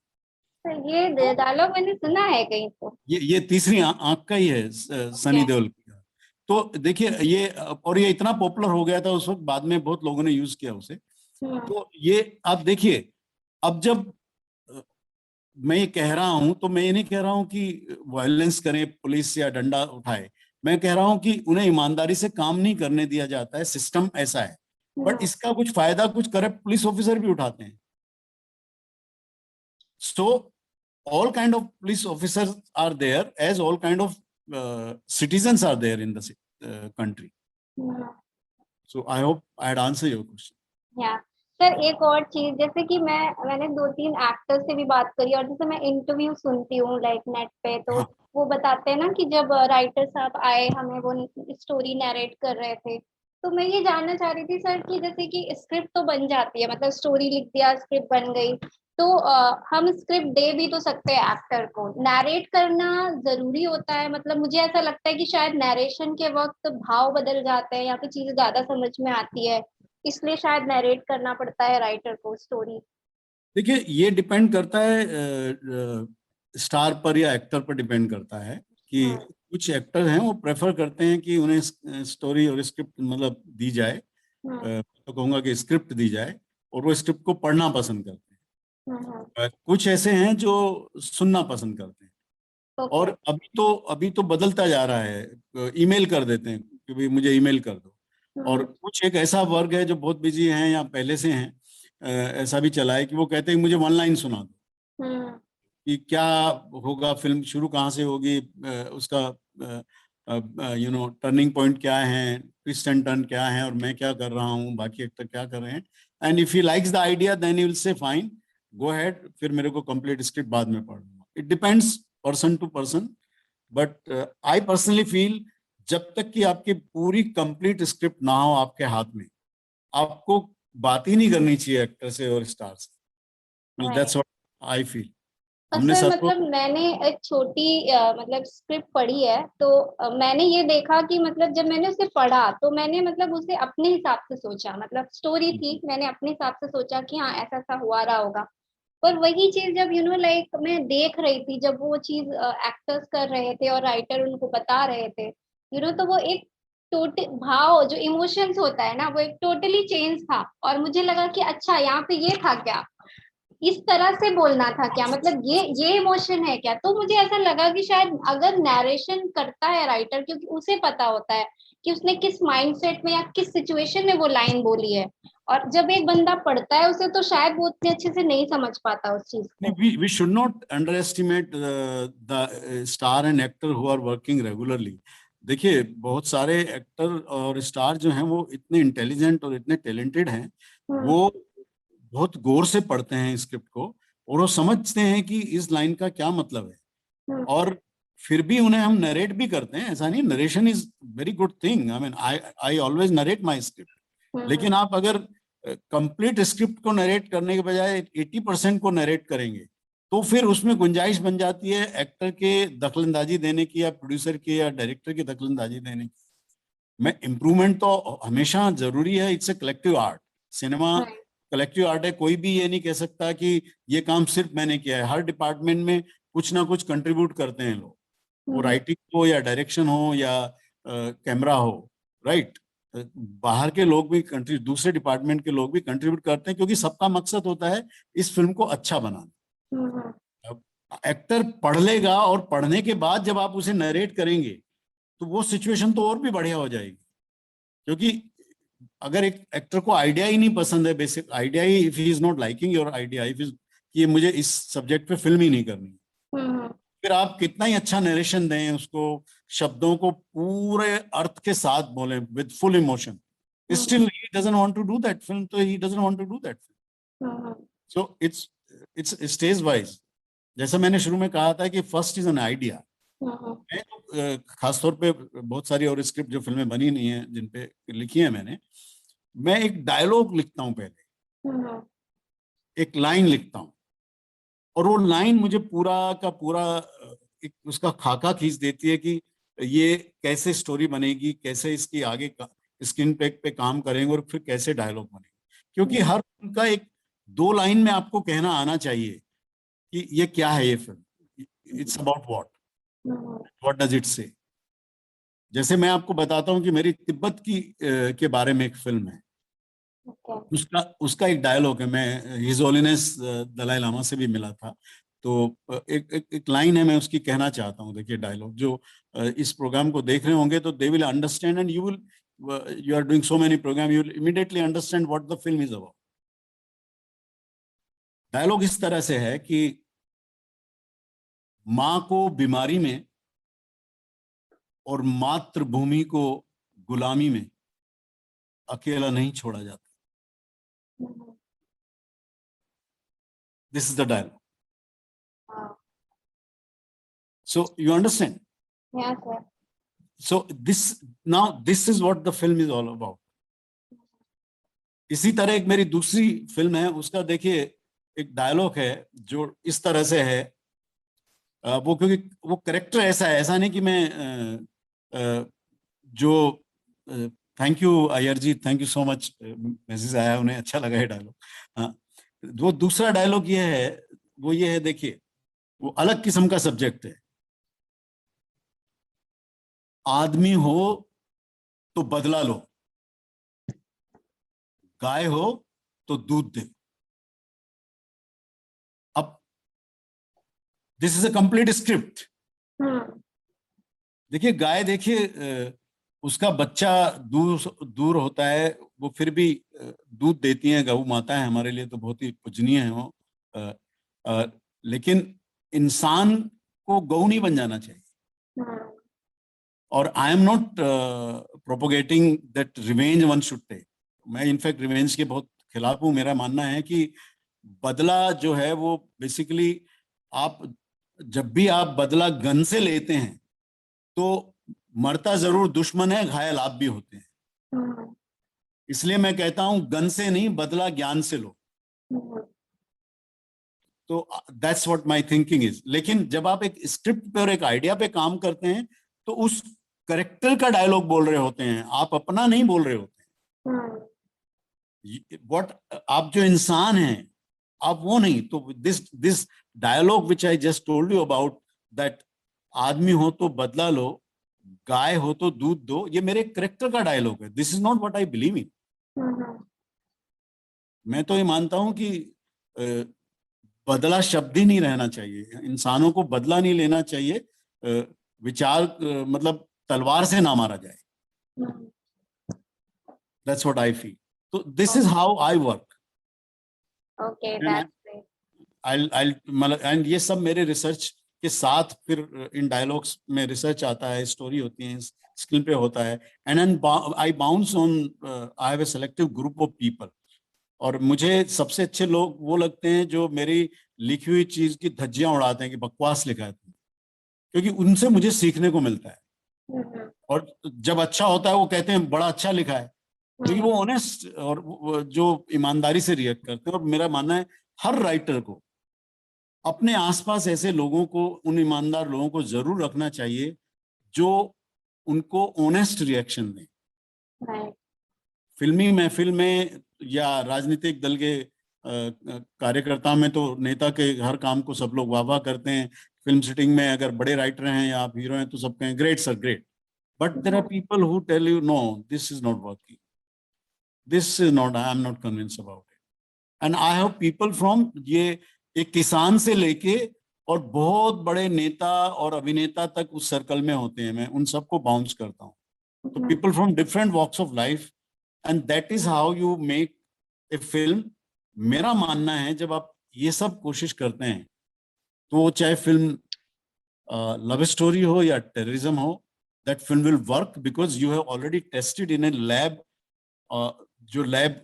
तो ये डायलॉग मैंने सुना है कहीं तो। ये तीसरी आंख का ही है, ओके। सनी देओल का। तो देखिए ये, और ये इतना पॉपुलर हो गया था उस वक्त, बाद में बहुत लोगों ने यूज किया उसे। तो ये आप देखिए, अब जब मैं ये कह रहा हूं तो मैं ये नहीं कह रहा हूं कि वायलेंस करें, पुलिस या डंडा उठाए। मैं कह रहा हूं कि उन्हें ईमानदारी से काम नहीं करने दिया जाता है, सिस्टम ऐसा है। बट इसका कुछ फायदा कुछ करप्ट पुलिस ऑफिसर भी उठाते हैं। सो all kind of police officers are there, as all kind of citizens are there in the country. So I hope I had answered your question. Yeah. Sir एक और चीज, जैसे कि मैंने 2-3 एक्टर्स से भी बात करी, और जैसे मैं इंटरव्यू सुनती हूँ लाइक नेट पे, तो वो बताते हैं ना कि जब राइटर साहब आए, हमें वो स्टोरी नरेट कर रहे थे, तो मैं ये जानना चाह रही थी सर कि जैसे कि स्क्रिप्ट तो बन जाती है, मतलब स्टोरी लिख दिया, स्क्रिप्ट बन गई, तो हम स्क्रिप्ट दे भी तो सकते हैं एक्टर को, नरेट करना जरूरी होता है? मतलब मुझे ऐसा लगता है कि शायद नरेशन के वक्त भाव बदल जाते हैं या फिर चीजें ज्यादा समझ में आती है, इसलिए शायद नरेट करना पड़ता है राइटर को स्टोरी। देखिए ये डिपेंड करता है स्टार पर या एक्टर पर डिपेंड करता है कि कुछ एक्टर हैं वो प्रेफर करते हैं कि उन्हें स्टोरी और स्क्रिप्ट मतलब दी जाए, तो कहूँगा कि स्क्रिप्ट दी जाए, और वो स्क्रिप्ट को पढ़ना पसंद करते हैं। कुछ ऐसे हैं जो सुनना पसंद करते हैं। और अभी तो बदलता जा रहा है, ईमेल कर देते हैं कि भाई मुझे ईमेल कर दो। और कुछ एक ऐसा वर्ग है जो बहुत बिजी हैं या पहले से हैं, ऐसा भी चला है कि वो कहते हैं मुझे वन लाइन सुना दो कि क्या होगा, फिल्म शुरू कहाँ से होगी, उसका टर्निंग पॉइंट क्या है, ट्विस्ट एंड टर्न क्या है, और मैं क्या कर रहा हूँ, बाकी एक्टर क्या कर रहे हैं। And if he likes the idea then he will say fine, go ahead, फिर मेरे को कंप्लीट स्क्रिप्ट बाद में पढ़ लूंगा। It depends person to person, but I personally feel जब तक कि आपकी पूरी कंप्लीट स्क्रिप्ट ना हो आपके हाथ में, आपको बात ही नहीं करनी चाहिए एक्टर से और स्टार से। That's what I feel. हमने सर सबको, मतलब मैंने एक छोटी मतलब स्क्रिप्ट पढ़ी है, तो मैंने ये देखा कि मतलब जब मैंने उसे पढ़ा तो मैंने मतलब उसे अपने हिसाब से सोचा, मतलब स्टोरी थी, मैंने अपने हिसाब से सोचा कि हाँ ऐसा ऐसा हुआ रहा होगा। पर वही चीज जब लाइक मैं देख रही थी, जब वो चीज एक्टर्स कर रहे थे और राइटर उनको बता रहे थे, तो वो एक टोटल भाव जो इमोशंस होता है ना, वो एक टोटली चेंज था, और मुझे लगा कि अच्छा यहाँ पे ये था क्या, इस तरह से बोलना था क्या, मतलब ये इमोशन है क्या। तो मुझे ऐसा लगा कि शायद अगर नरेशन करता है राइटर, क्योंकि उसे पता होता है कि उसने किस माइंडसेट में या किस सिचुएशन में वो लाइन बोली है, और जब एक बंदा पढ़ता है उसे, तो शायद वो उतने अच्छे से नहीं समझ पाता उस चीज को। we should not underestimate the star and actor who are working regularly. देखिए बहुत सारे एक्टर और स्टार जो हैं वो इतने इंटेलिजेंट और इतने टैलेंटेड हैं, वो बहुत गौर से पढ़ते हैं स्क्रिप्ट को, और वो समझते हैं कि इस लाइन का क्या मतलब है, और फिर भी उन्हें हम नरेट भी करते हैं। ऐसा नहीं, narration is very good thing, I mean I always narrate my script. लेकिन आप अगर कंप्लीट स्क्रिप्ट को नरेट करने के बजाय 80% को नरेट करेंगे, तो फिर उसमें गुंजाइश बन जाती है एक्टर के दखलंदाजी देने की, या प्रोड्यूसर की, या डायरेक्टर की दखलंदाजी देने की। मैं इम्प्रूवमेंट तो हमेशा जरूरी है, it's a collective art. Cinema collective art है, कोई भी ये नहीं कह सकता कि ये काम सिर्फ मैंने किया है। हर डिपार्टमेंट में कुछ ना कुछ कंट्रीब्यूट करते हैं लोग, वो राइटिंग हो या डायरेक्शन हो या कैमरा हो, राइट। बाहर के लोग भी दूसरे डिपार्टमेंट के लोग भी कंट्रीब्यूट करते हैं, क्योंकि सबका मकसद होता है इस फिल्म को अच्छा बनाना। अब एक्टर पढ़ लेगा, और पढ़ने के बाद जब आप उसे नरेट करेंगे तो वो सिचुएशन तो और भी बढ़िया हो जाएगी। क्योंकि अगर एक एक्टर को आइडिया ही नहीं पसंद है, basic idea he, if he is not liking your idea, if कि मुझे इस सब्जेक्ट पे फिल्म ही नहीं करनी, फिर आप कितना ही अच्छा नरेशन दें उसको, शब्दों को पूरे अर्थ के साथ बोलें with full emotion, still he doesn't want to do that film, तो he doesn't want to do that film. So it's stage wise. जैसा मैंने शुरू में कहा था कि फर्स्ट इज एन आइडिया। मैं तो खासतौर पे बहुत सारी और स्क्रिप्ट जो फिल्में बनी नहीं है, जिन पे लिखी है मैंने, मैं एक डायलॉग लिखता हूँ पहले, एक लाइन लिखता हूँ, और वो लाइन मुझे पूरा का पूरा एक उसका खाका खींच देती है कि ये कैसे स्टोरी बनेगी, कैसे इसकी आगे स्क्रीन पे काम करेंगे, और फिर कैसे डायलॉग बनेंगे। क्योंकि हर उनका एक 2 लाइन में आपको कहना आना चाहिए कि ये क्या है, ये film, it's about what does it से। जैसे मैं आपको बताता हूँ कि मेरी तिब्बत की के बारे में एक फिल्म है, Okay. उसका उसका एक डायलॉग है। मैं हिज होलीनेस दलाई लामा से भी मिला था, तो एक लाइन है, मैं उसकी कहना चाहता हूँ। देखिए डायलॉग, जो इस प्रोग्राम को देख रहे होंगे तो they will understand, and you are doing so many program, you will immediately understand what the film is about. Dialogue इस तरह से है कि माँ को बीमारी में और मातृभूमि को गुलामी में अकेला नहीं छोड़ा जाता। This is the dialogue. Wow. So you understand? Yeah, sir. So this is what the film is all about. इसी तरह एक मेरी दूसरी फिल्म है, उसका देखिए एक डायलॉग है जो इस तरह से है, वो क्योंकि वो करेक्टर ऐसा है, ऐसा नहीं कि मैं जो thank you Iyer ji, thank you so much, message आया, उन्हें अच्छा लगा ये डायलॉग। हाँ, वो दूसरा डायलॉग ये है, वो ये है, देखिए वो अलग किस्म का सब्जेक्ट है। आदमी हो तो बदला लो, गाय हो तो दूध दे। अब this is a complete script. देखिए गाय, देखिए उसका बच्चा दूर दूर होता है, वो फिर भी दूध देती है। गौ माता है, हमारे लिए तो बहुत ही पूजनीय है वो। अ, अ, लेकिन इंसान को गौ नहीं बन जाना चाहिए। और I am not propagating that revenge one should take. मैं इनफैक्ट रिवेंज के बहुत खिलाफ हूं। मेरा मानना है कि बदला जो है वो बेसिकली, आप जब भी आप बदला गन से लेते हैं तो मरता जरूर दुश्मन है, घायल आप भी होते हैं। इसलिए मैं कहता हूं गन से नहीं, बदला ज्ञान से लो। तो that's what my thinking is. लेकिन जब आप एक स्क्रिप्ट पे और एक आइडिया पे काम करते हैं तो उस करेक्टर का डायलॉग बोल रहे होते हैं, आप अपना नहीं बोल रहे होते हैं। व्हाट, आप जो इंसान हैं आप वो नहीं। तो this dialogue which I just told you about that, आदमी हो तो बदला लो, गाय हो तो दूध दो, ये मेरे करेक्टर का डायलॉग है। This is not what I believe in. मैं तो ये मानता हूं कि बदला शब्द ही नहीं रहना चाहिए, इंसानों को बदला नहीं लेना चाहिए। विचार मतलब तलवार से ना मारा जाए। That's what I feel. तो this is how I work. Okay, that's great. मतलब एंड ये सब मेरे रिसर्च के साथ, फिर इन डायलॉग्स में रिसर्च आता है, स्टोरी होती है, स्क्रीन पे होता है, and I bounce on, I have A selective group of people. और मुझे सबसे अच्छे लोग वो लगते हैं जो मेरी लिखी हुई चीज की धज्जियां उड़ाते हैं कि बकवास लिखा है तुमने, क्योंकि उनसे मुझे सीखने को मिलता है। और जब अच्छा होता है वो कहते हैं बड़ा अच्छा लिखा है, क्योंकि वो ऑनेस्ट और जो ईमानदारी से रिएक्ट करते हैं। और मेरा मानना है हर राइटर को अपने आसपास ऐसे लोगों को, उन ईमानदार लोगों को जरूर रखना चाहिए जो उनको ऑनेस्ट रिएक्शन दें। फिल्मी महफिल में या राजनीतिक दल के कार्यकर्ता में तो नेता के हर काम को सब लोग वाह वाह करते हैं। फिल्म सिटिंग में अगर बड़े राइटर हैं या आप हीरो हैं तो सब कहें great sir great, but there are people who tell you no, this is not working, this is not, I am not convince about it. And I have people from, ये एक किसान से लेके और बहुत बड़े नेता और अभिनेता तक उस सर्कल में होते हैं, मैं उन सबको बाउंस करता हूँ। तो people from different walks of life, and that is how you make a film. मेरा मानना है जब आप ये सब कोशिश करते हैं तो चाहे फिल्म लव स्टोरी हो या टेररिज्म हो, that film will work because you have already tested in A lab. जो लैब,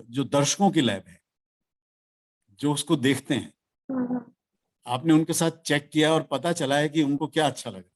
जो दर्शकों की लैब है, जो उसको देखते हैं, आपने उनके साथ चेक किया और पता चला है कि उनको क्या अच्छा लगा।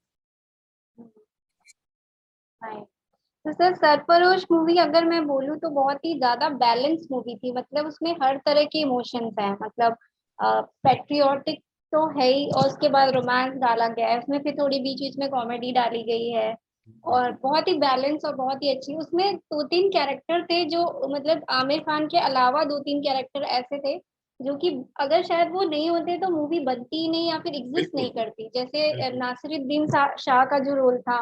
तो सर सरफरोश मूवी अगर मैं बोलूँ तो बहुत ही ज्यादा बैलेंस मूवी थी। मतलब उसमें हर तरह के इमोशंस हैं। मतलब पेट्रियोटिक तो है ही, और उसके बाद रोमांस डाला गया है उसमें, फिर थोड़ी बीच बीच में कॉमेडी डाली गई है, और बहुत ही बैलेंस और बहुत ही अच्छी। उसमें दो तीन कैरेक्टर थे जो, मतलब आमिर खान के अलावा दो तीन कैरेक्टर ऐसे थे जो कि अगर शायद वो नहीं होते तो मूवी बनती ही नहीं या फिर एग्जिस्ट नहीं करती। जैसे नासिरुद्दीन शाह का जो रोल था,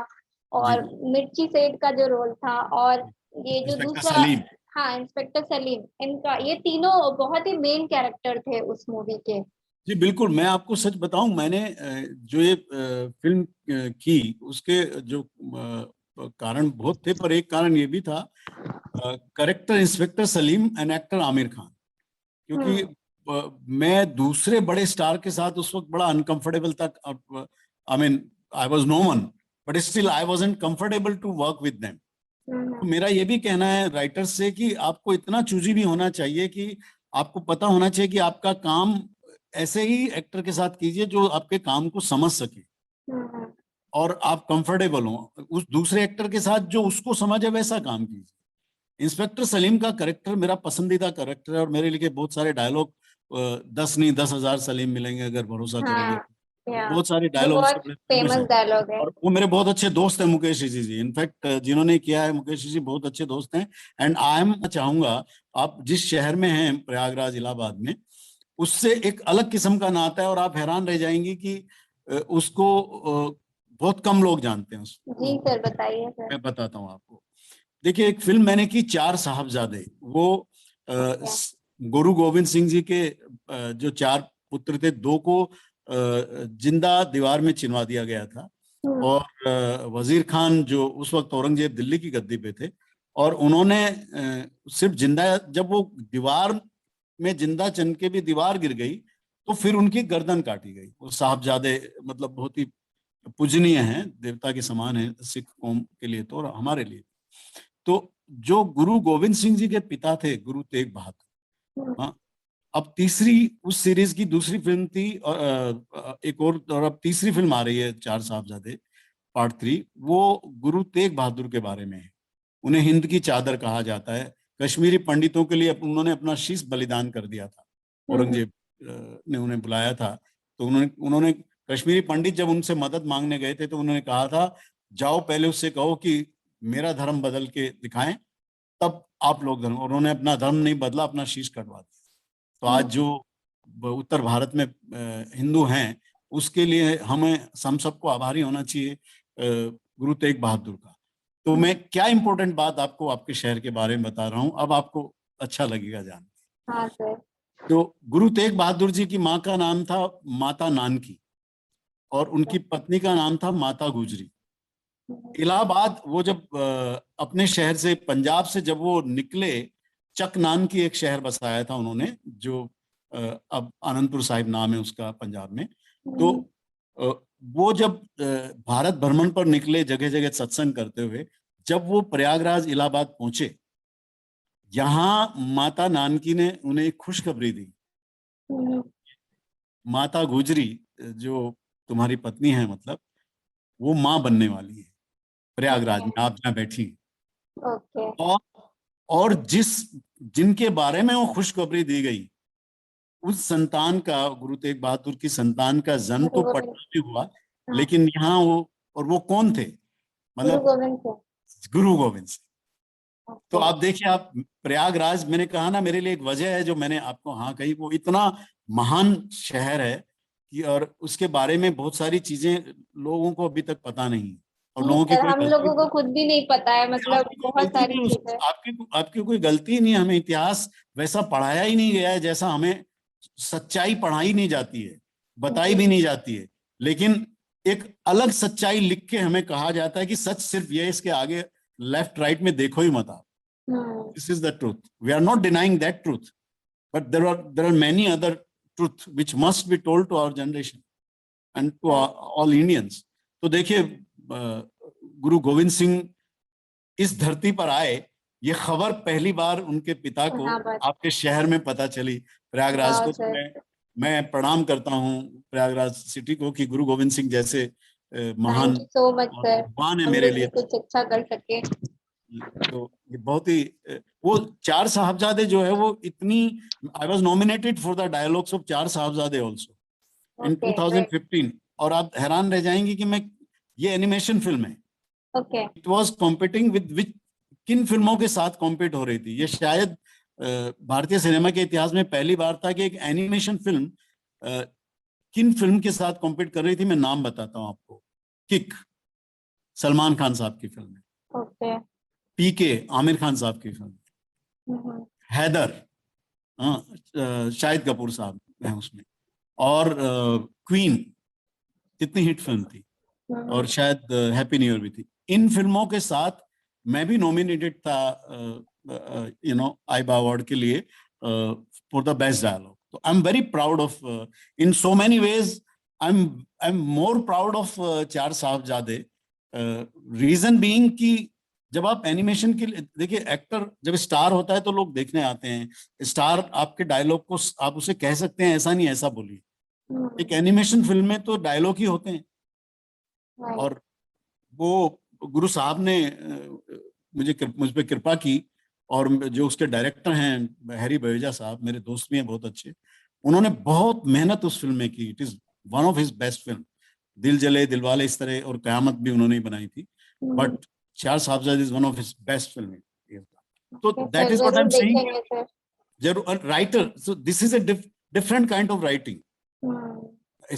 जी और मिर्ची सेठ का जो रोल था, और ये जो इंस्पेक्टर दूसरा, सलीम। हाँ इंस्पेक्टर सलीम, इनका ये तीनों बहुत ही मेन कैरेक्टर थे उस मूवी के। जी बिल्कुल, मैं आपको सच बताऊं, मैंने जो ये फिल्म की उसके जो कारण बहुत थे, पर एक कारण ये भी था, character inspector Salim and actor Aamir Khan. क्योंकि हम्म। मैं दूसरे बड़े स्टार के साथ उस वक्त बड़ा अनकंफर्टेबल था। I mean I was no one, but still I wasn't comfortable to work with them. तो हम्म। मेरा ये भी कहना है राइटर्स से कि आपको इतना चूजी भी होना चाहिए कि आपको पता होना चाहिए कि आपका काम ऐसे ही एक्टर के साथ कीजिए जो आपके काम को समझ सके हम्म। और आप कंफर्टेबल हो उस दूसरे एक्टर के साथ जो उसको समझे वैसा काम कीजिए। इंस्पेक्टर सलीम का करेक्टर मेरा पसंदीदा करेक्टर है, और मेरे लिए बहुत सारे डायलॉग, 10 नहीं 10,000 सलीम मिलेंगे अगर भरोसा करोगे। हाँ, या बहुत सारे वो डायलॉग उसके बहुत बड़े फेमस फेमस हैं। डायलॉग है। और वो मेरे बहुत अच्छे दोस्त हैं, मुकेश जी इनफैक्ट जिन्होंने किया है, मुकेश जी बहुत अच्छे दोस्त हैं। एंड आई एम चाहूंगा आप जिस शहर में हैं प्रयागराज इलाहाबाद में, उससे एक अलग किस्म का नाता है, और आप हैरान रह जाएंगी कि उसको बहुत कम लोग जानते हैं जी सर, बताइए सर। मैं बताता हूँ आपको। देखिए, एक फिल्म मैंने की चार साहबजादे, वो ओके। गुरु गोविंद सिंह जी के जो चार पुत्र थे, दो को जिंदा दीवार में चिनवा दिया गया था। हम्म। और वजीर खान जो उस वक्त औरंगजेब दिल्ली की गद्दी पे थे, और उन्होंने सिर्फ जिंदा, जब वो दीवार में जिंदा चन के भी दीवार गिर गई तो फिर उनकी गर्दन काटी गई। वो साहबजादे मतलब बहुत ही पूजनीय हैं, देवता के समान है सिख कौम के लिए तो, और हमारे लिए। तो जो गुरु गोविंद सिंह जी के पिता थे गुरु तेग हम्म। बहादुर, हाँ, अब तीसरी उस सीरीज की दूसरी फिल्म थी, एक और अब तीसरी फिल्म आ रही है चार साहबजादे पार्ट 3, वो गुरु तेग बहादुर के बारे में है। उन्हें हिंद की चादर कहा जाता है। कश्मीरी पंडितों के लिए उन्होंने अपना शीश बलिदान कर दिया था। हम्म। औरंगजेब ने उन्हें बुलाया था, तो उन्होंने उन्होंने कश्मीरी पंडित जब उनसे मदद मांगने गए थे तो उन्होंने कहा था, जाओ पहले उससे कहो कि मेरा धर्म बदल के दिखाएं, तब आप लोग धर्म। और उन्होंने अपना धर्म नहीं बदला, अपना शीश कटवा दिया। तो आज हम्म। जो उत्तर भारत में हिंदू हैं, उसके लिए हमें हम सबको आभारी होना चाहिए गुरु तेग बहादुर का। तो मैं क्या इंपॉर्टेंट बात आपको आपके शहर के बारे में बता रहा हूँ, अब आपको अच्छा लगेगा जान। हाँ सर। तो गुरु तेग बहादुर जी की माँ का नाम था माता नानकी, और उनकी पत्नी का नाम था माता गुजरी। इलाहाबाद, वो जब अपने शहर से, पंजाब से जब वो निकले, चक नाम की एक शहर बसाया था उन्होंने, जो अब आनंदपुर साहिब नाम है उसका पंजाब में। तो हम्म। अ, वो जब भारत भ्रमण पर निकले जगह जगह सत्संग करते हुए, जब वो प्रयागराज इलाहाबाद पहुंचे, यहाँ माता नानकी ने उन्हें एक खुशखबरी दी। हम्म। माता गुजरी, जो तुम्हारी पत्नी है, मतलब वो माँ बनने वाली है प्रयागराज ओके। में, आप जहाँ बैठी हैं। ओके। और और जिनके बारे में वो खुशखबरी दी गई, उस संतान का, गुरु तेग बहादुर की संतान का जन्म गुरु तो गोविंद। पटना में हुआ, हाँ। लेकिन यहाँ वो, और वो कौन थे, गुरु मतलब गोविंद सिंह। गुरु गोविंद सिंह। तो ओके। आप देखिए, आप प्रयागराज, मैंने कहा ना, मेरे लिए एक वजह है जो मैंने आपको हाँ कही, वो इतना महान शहर है कि, और उसके बारे में बहुत सारी चीजें लोगों को अभी तक पता नहीं, और जी लोगों की सर, कोई हम गलती, लोगों को खुद भी नहीं पता है, मतलब आपकी कोई बहुत गलती सारी नहीं, चीजें। आपकी कोई गलती नहीं है। हमें इतिहास वैसा पढ़ाया ही नहीं गया है, जैसा हमें सच्चाई पढ़ाई नहीं जाती है, बताई जी। भी नहीं जाती है। लेकिन एक अलग सच्चाई लिख के हमें कहा जाता है कि सच सिर्फ ये है, इसके आगे लेफ्ट राइट में देखो ही मत आप। हम्म। This is the truth, we are not denying that truth, but there are many other truth which must be told to our generation and to all Indians. तो देखिए, गुरु गोविंद सिंह इस धरती पर आए, ये खबर पहली बार उनके पिता को हाँ बस। आपके शहर में पता चली, प्रयागराज वाह को। तो सर। मैं प्रणाम करता हूँ प्रयागराज सिटी को कि गुरु गोविंद सिंह जैसे महान थैंक यू सो मच और सर। भगवान है हम मेरे लोग भी लिए। कुछ अच्छा कर सके। तो ये बहुत ही वो चार साहबजादे जो है वो इतनी, I was nominated for the dialogues of Chaar साहबजादे also in okay great. 2015। और आप हैरान रह जाएंगे कि मैं, ये एनिमेशन फिल्म है, okay. It was competing with किन फिल्मों के साथ कॉम्पीट हो रही थी। ये शायद भारतीय सिनेमा के इतिहास में पहली बार था कि एक एनिमेशन फिल्म किन फिल्म के साथ कॉम्पीट कर रही थी। मैं नाम बताता हूं आपको। किक, सलमान खान साहब की फिल्म है। ओके। पीके आमिर खान साहब की फिल्म है। हैदर, शाहिद कपूर साहब हैं उसमें। और क्वीन कितनी हिट फिल्म थी, और शायद हैप्पी न्यू ईयर भी थी। इन फिल्मों के साथ मैं भी नॉमिनेटेड था आईबा अवार्ड के लिए फॉर द बेस्ट डायलॉग। तो I am very proud of, in so many ways I am more proud of Chaar Sahibzaade. Reason being कि जब आप एनिमेशन के लिए देखिए, एक्टर जब स्टार होता है तो लोग देखने आते हैं। स्टार आपके डायलॉग को आप उसे कह सकते हैं ऐसा नहीं ऐसा बोलिए। एक एनिमेशन फिल्म में तो डायलॉग ही होते हैं। और वो गुरु साहब ने मुझ पे कृपा की, और जो उसके डायरेक्टर हैं हैरी बवेजा साहब, मेरे दोस्त भी हैं बहुत अच्छे, उन्होंने बहुत मेहनत उस फिल्म में की। It is one of his best film. दिल जले दिलवाले इस तरह और कयामत भी उन्होंने ही बनाई थी, but Chaar Sahibzaade is one of his best film. तो that is what I am saying. जरूर writer, so this is a different kind of writing.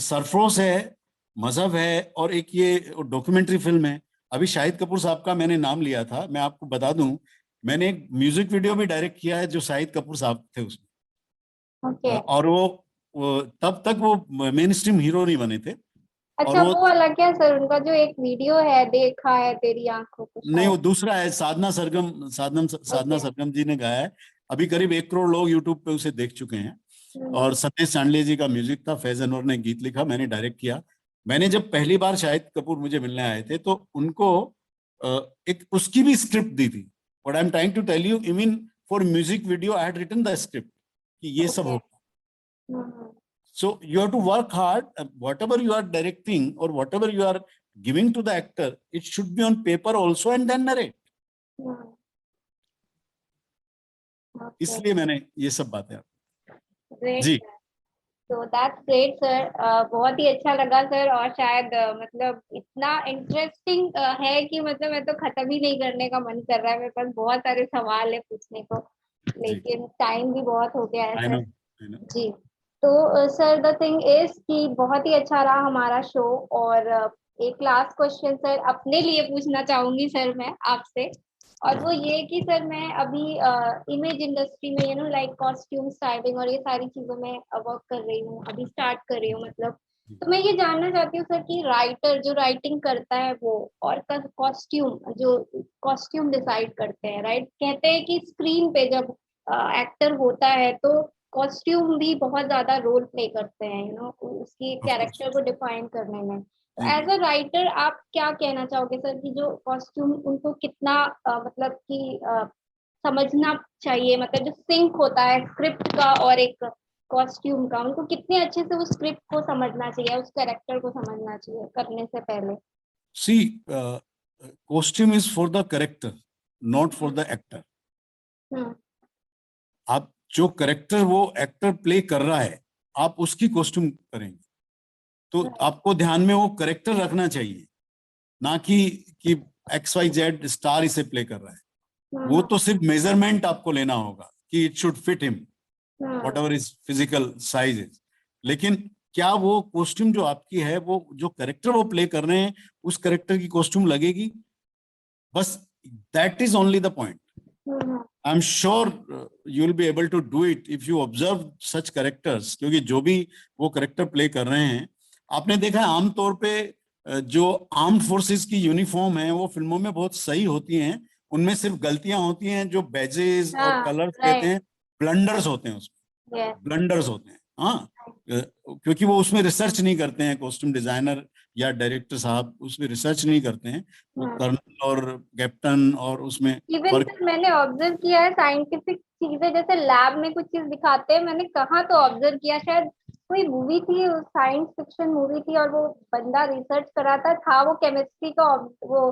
Sarfarosh है, मजहब है, और एक ये डॉक्यूमेंट्री फिल्म है। अभी शाहिद कपूर साहब का मैंने नाम लिया था, मैं आपको बता दूं, मैंने एक म्यूजिक वीडियो भी डायरेक्ट किया है जो शाहिद कपूर साहब थे उसमें। और वो तब तक वो मेन स्ट्रीम हीरो नहीं बने थे। अच्छा, वो अलग है सर, उनका जो एक वीडियो है देखा है तेरी आंखों को। नहीं, वो दूसरा है, साधना सरगम जी ने गाया है। अभी करीब 1 करोड़ लोग यूट्यूब पे उसे देख चुके हैं। और सतीश चांडले जी का म्यूजिक था, फैज अनवर ने गीत लिखा, मैंने डायरेक्ट किया। मैंने जब पहली बार शाहिद कपूर मुझे मिलने आए थे तो उनको एक उसकी भी स्क्रिप्ट दी थी। What I am trying to tell you, even for music video I had written the script कि ये सब होगा। So you have to work hard. Whatever you are directing or whatever you are giving to the actor, it should be on paper also and then narrate. इसलिए मैंने ये सब बातें जी। तो दैट्स ग्रेट सर, बहुत ही अच्छा लगा सर। और शायद मतलब इतना इंटरेस्टिंग है कि मतलब मैं तो खत्म ही नहीं करने का मन कर रहा है। मेरे पास बहुत सारे सवाल है पूछने को, लेकिन टाइम भी बहुत हो गया है सर। जी, तो सर द थिंग इज कि बहुत ही अच्छा रहा हमारा शो। और एक लास्ट क्वेश्चन सर अपने लिए पूछना चाहूंगी सर मैं आपसे, और वो ये कि सर मैं अभी इमेज इंडस्ट्री में लाइक कॉस्ट्यूम स्टाइलिंग और ये सारी चीजों में वर्क कर रही हूँ, अभी स्टार्ट कर रही हूँ मतलब। तो मैं ये जानना चाहती हूँ सर कि राइटर जो राइटिंग करता है वो, और कॉस्ट्यूम डिसाइड करते हैं, राइट? कहते हैं कि स्क्रीन पे जब एक्टर होता है तो कॉस्ट्यूम भी बहुत ज्यादा रोल प्ले करते हैं उसकी कैरेक्टर को डिफाइन करने में। एज अ राइटर आप क्या कहना चाहोगे सर कि जो कॉस्ट्यूम उनको कितना मतलब कि समझना चाहिए, मतलब जो सिंक होता है स्क्रिप्ट का और एक कॉस्ट्यूम का, उनको कितने अच्छे से उस स्क्रिप्ट को समझना चाहिए, उस कैरेक्टर को समझना चाहिए करने से पहले? See, costume is for the character, not for the actor. आप जो कैरेक्टर वो एक्टर प्ले कर रहा है, आप उसकी कॉस्ट्यूम करेंगे तो आपको ध्यान में वो कैरेक्टर रखना चाहिए, ना कि XYZ स्टार इसे प्ले कर रहा है। वो तो सिर्फ मेजरमेंट आपको लेना होगा कि it should fit him whatever is physical size is. लेकिन क्या वो कॉस्ट्यूम जो आपकी है, वो जो कैरेक्टर वो प्ले कर रहे हैं उस कैरेक्टर की कॉस्ट्यूम लगेगी, बस that is only the point. I'm sure you will be able to do it if you observe such characters, क्योंकि जो भी वो कैरेक्टर प्ले कर रहे हैं, आपने देखा है आमतौर पे जो आर्म्ड फोर्सेस की यूनिफॉर्म है वो फिल्मों में बहुत सही होती हैं, उनमें सिर्फ गलतियां होती हैं जो बैजेस और कलर्स देते हैं, ब्लंडर्स होते हैं उसमें, ब्लंडर्स होते हैं। हाँ, क्योंकि वो उसमें रिसर्च नहीं करते हैं, कॉस्ट्यूम डिजाइनर या डायरेक्टर साहब उसमें रिसर्च नहीं करते हैं, वो कर्नल और कैप्टन और उसमें इवन सर मैंने ऑब्जर्व किया है साइंटिफिक चीजें जैसे लैब में कुछ चीज दिखाते हैं, मैंने कहाँ तो ऑब्जर्व किया, शायद कोई मूवी थी, साइंस फिक्शन मूवी थी, और वो बंदा रिसर्च कर रहा था वो केमिस्ट्री का, वो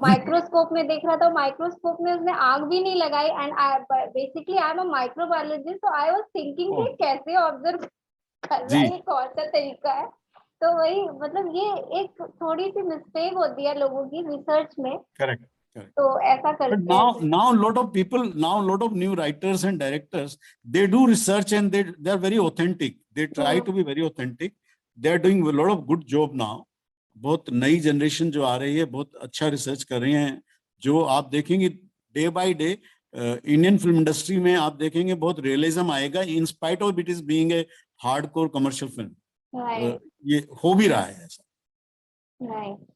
माइक्रोस्कोप में देख रहा था, माइक्रोस्कोप में उसने आग भी नहीं लगाई। And basically I am a microbiologist, तो आई वाज थिंकिंग कि कैसे ऑब्जर्व कर रहा है, कौन सा तरीका है। तो वही मतलब ये एक थोड़ी सी मिस्टेक होती है लोगों की रिसर्च में। करेक्ट। तो ऐसा करते हैं। Now lot of new writers and directors, they do research and they are very authentic. They try to be very authentic. They are doing a lot of good job now. बहुत नई generation जो आ रही है बहुत अच्छा research कर रही हैं। जो आप देखेंगे day by day Indian film industry में आप देखेंगे बहुत रियलिज्म आएगा, in spite of it is being a hardcore commercial film. Right ये हो भी रहा है ऐसा। राइट।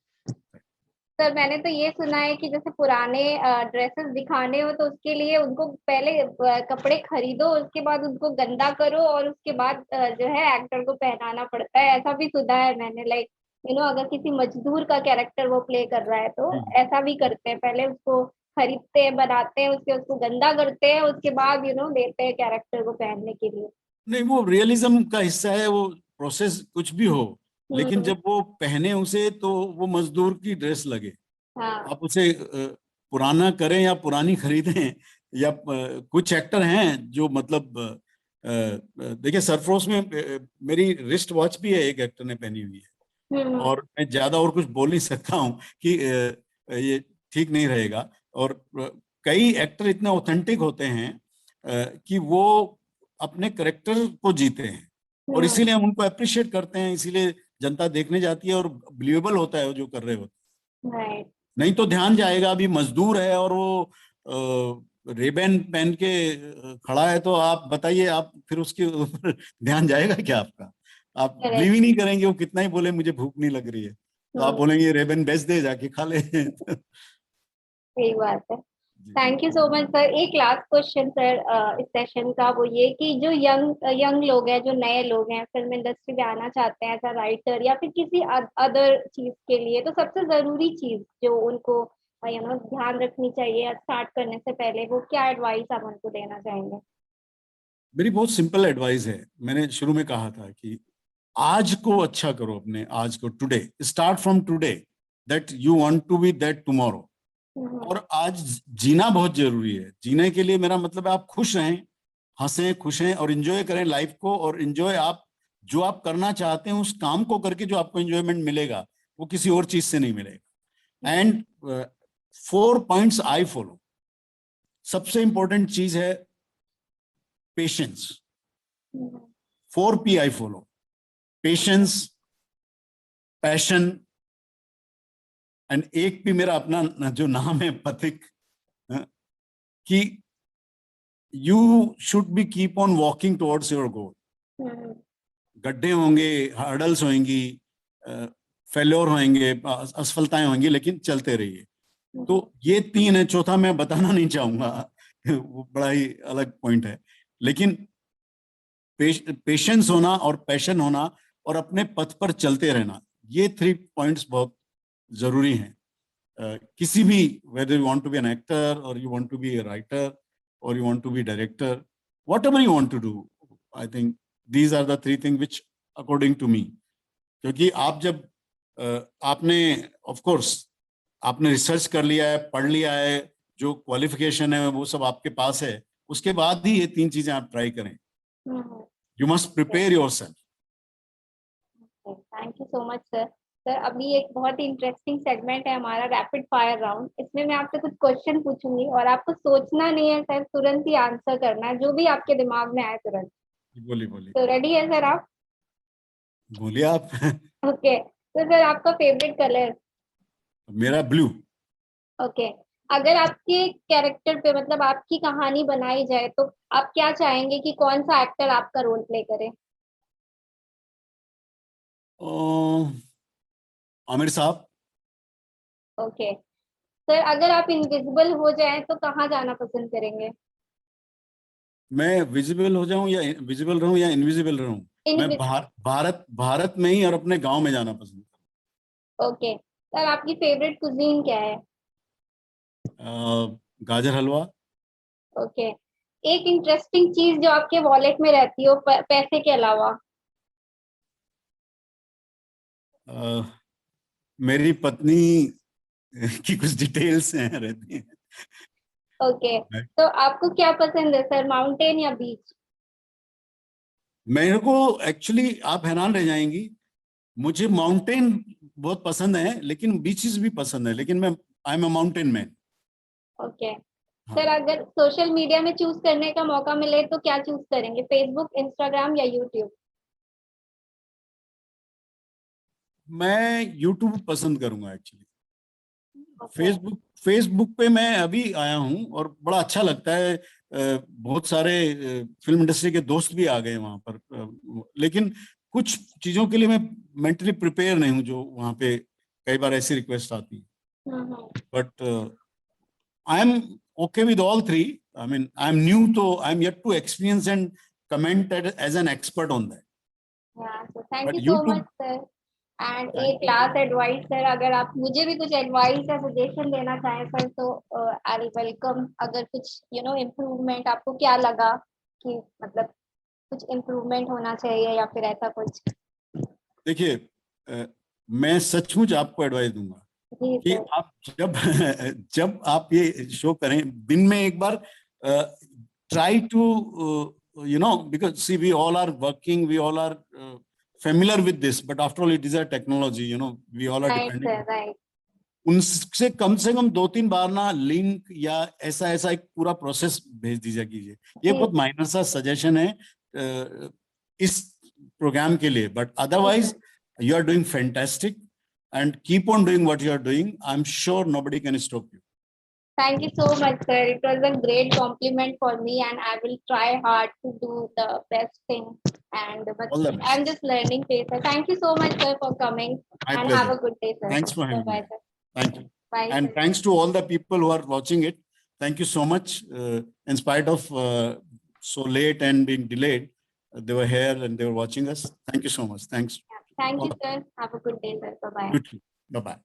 सर मैंने तो ये सुना है कि जैसे पुराने ड्रेसेस दिखाने हो तो उसके लिए उनको पहले कपड़े खरीदो, उसके बाद उनको गंदा करो और उसके बाद जो है एक्टर को पहनाना पड़ता है, ऐसा भी सुना है मैंने। लाइक अगर किसी मजदूर का कैरेक्टर वो प्ले कर रहा है तो जी। ऐसा भी करते हैं, पहले उसको खरीदते हैं, बनाते हैं, उसके उसको गंदा करते हैं, उसके बाद देते हैं कैरेक्टर को पहनने के लिए। नहीं, वो रियलिज्म का हिस्सा है, वो प्रोसेस कुछ भी हो, लेकिन हम्म। जब वो पहने उसे तो वो मजदूर की ड्रेस लगे। हाँ। आप उसे पुराना करें या पुरानी खरीदें या कुछ एक्टर हैं जो मतलब देखिए सरफरोश में मेरी रिस्ट वॉच भी है, एक एक्टर ने पहनी हुई है। हम्म। और मैं ज्यादा और कुछ बोल नहीं सकता हूँ कि ये ठीक नहीं रहेगा। और कई एक्टर इतने ऑथेंटिक होते हैं कि वो अपने करेक्टर को जीते हैं, और हम्म। इसीलिए हम उनको अप्रिशिएट करते हैं, इसीलिए जनता देखने जाती है और बिलीवेबल होता है वो जो कर रहे होते राइट। हैं। नहीं तो ध्यान जाएगा, अभी मजदूर है और वो रेबैन पहन के खड़ा है, तो आप बताइए, आप फिर उसके ऊपर ध्यान जाएगा क्या आपका? आप बिलीव ही करेक्ट। नहीं करेंगे, वो कितना ही बोले मुझे भूख नहीं लग रही है, तो आप हम्म। बोलेंगे रेबन बेच दे, जाके खा ले। सही बात है। जी। Thank you so much sir. एक लास्ट क्वेश्चन सर इस सेशन का, वो ये कि जो यंग यंग लोग हैं, जो नए लोग हैं, फिल्म इंडस्ट्री में आना चाहते हैं एज अ राइटर या फिर किसी अदर चीज के लिए, तो सबसे जरूरी चीज जो उनको ध्यान रखनी चाहिए स्टार्ट करने से पहले, वो क्या एडवाइस आप उनको देना चाहेंगे? मेरी बहुत सिंपल एडवाइस है, मैंने शुरू में कहा था कि आज को अच्छा करो, अपने आज को, today, start from today, that you want to be that tomorrow. Hmm. और आज जीना बहुत जरूरी है। जीने के लिए मेरा मतलब है आप खुश रहें, हंसें, खुश हैं और एंजॉय करें लाइफ को। और एंजॉय आप जो आप करना चाहते हैं उस काम को करके जो आपको एंजॉयमेंट मिलेगा वो किसी और चीज से नहीं मिलेगा। And 4 points I follow. सबसे इंपॉर्टेंट चीज है patience. 4 P I follow: patience, passion, and एक भी मेरा अपना जो नाम है पथिक, कि you should be keep on walking towards your goal. गड्ढे होंगे, हर्डल्स होंगी, फेल्योर होंगे, असफलताएं होंगी, लेकिन चलते रहिए। तो ये 3 है, चौथा मैं बताना नहीं चाहूंगा, वो बड़ा ही अलग पॉइंट है। लेकिन पेशेंस होना और पैशन होना और अपने पथ पर चलते रहना, ये 3 पॉइंट्स बहुत जरूरी हैं। किसी भी, whether you want to be an actor or you want to be a writer or you want to be director, whatever you want to do, I think these are the 3 things which according to me. क्योंकि आप जब आपने of course आपने research कर लिया है, पढ़ लिया है, जो क्वालिफिकेशन है वो सब आपके पास है, उसके बाद ही ये 3 चीजें आप ट्राई करें। You must prepare your self. Thank you so much sir. Sir अभी एक बहुत ही इंटरेस्टिंग सेगमेंट है हमारा, रैपिड फायर राउंड। इसमें मैं आपसे कुछ क्वेश्चन पूछूंगी और आपको सोचना नहीं है सर, तुरंत ही आंसर करना है, जो भी आपके दिमाग में आए तुरंत। बोलिए बोलिए। तो रेडी है सर आप? बोलिए आप। ओके तो सर आपका फेवरेट कलर? मेरा ब्लू। ओके। अगर आपके कैरेक्टर पे, मतलब आपकी कहानी बनाई जाए, तो आप क्या चाहेंगे कि कौन सा एक्टर आपका रोल प्ले करे? आमिर साहब। ओके। सर अगर आप इनविजिबल हो जाएं तो कहाँ जाना पसंद करेंगे? मैं विजिबल हो जाऊं या विजिबल रहूं या इनविजिबल रहूं? मैं इनविज भारत भारत में ही और अपने गांव में जाना पसंद ओके। सर आपकी फेवरेट कुजीन क्या है? गाजर हलवा। ओके। एक इंटरेस्टिंग चीज जो आपके वॉलेट में रहती हो पैसे के अलावा? अ, मेरी पत्नी की कुछ डिटेल्स हैं, रहती हैं। ओके। तो आपको क्या पसंद है सर, माउंटेन या बीच? मेरे को एक्चुअली आप हैरान रह जाएंगी, मुझे माउंटेन बहुत पसंद है लेकिन बीचेस भी पसंद है, लेकिन मैं I am a mountain man. Okay. Sir हाँ। अगर सोशल मीडिया में चूज करने का मौका मिले तो क्या चूज करेंगे, फेसबुक, इंस्टाग्राम या यूट्यूब? मैं यूट्यूब पसंद करूंगा एक्चुअली। Okay. फेसबुक पे मैं अभी आया हूँ और बड़ा अच्छा लगता है। बहुत सारे फिल्म इंडस्ट्री के दोस्त भी आ गए वहां पर, लेकिन कुछ चीजों के लिए मैं मेंटली प्रिपेयर नहीं हूँ, जो वहां पे कई बार ऐसी रिक्वेस्ट आती है। But I am okay with all three. I mean I am new, तो I am yet to experience and comment as an expert on that. Yeah, so thank but you so much, YouTube, sir. And thank एक last advice sir, अगर आप मुझे भी कुछ advice या suggestion देना चाहें सर, तो आई विल वेलकम। अगर कुछ इम्प्रूवमेंट आपको क्या लगा कि मतलब कुछ इम्प्रूवमेंट होना चाहिए या फिर ऐसा कुछ। देखिए, मैं सचमुच आपको एडवाइस दूंगा जी कि सर। आप जब जब आप ये शो करें, दिन में एक बार try to because see we all are working, we all are familiar with this, but after all it is a technology, we all are right dependent sir, on it. Right. उनसे कम से कम 2-3 बार ना link या ऐसा ऐसा एक पूरा process भेज दीजिए कीजिए। ये बहुत माइनर सा सजेशन है इस प्रोग्राम के लिए, but otherwise you are doing fantastic and keep on doing what you are doing. I'm sure nobody can stop you. Thank you so much, sir. It was a great compliment for me, and I will try hard to do the best thing. And but All the best. I'm just learning phase, sir. Thank you so much, sir, for coming. My And pleasure. have a good day, sir. Thanks for having Bye, me. sir. Thank you. Bye, And sir. thanks to all the people who are watching it. Thank you so much. In spite of so late and being delayed, they were here and they were watching us. Thank you so much. Thanks. Thank you, sir. Have a good day, sir. Bye, bye. You too. Bye-bye.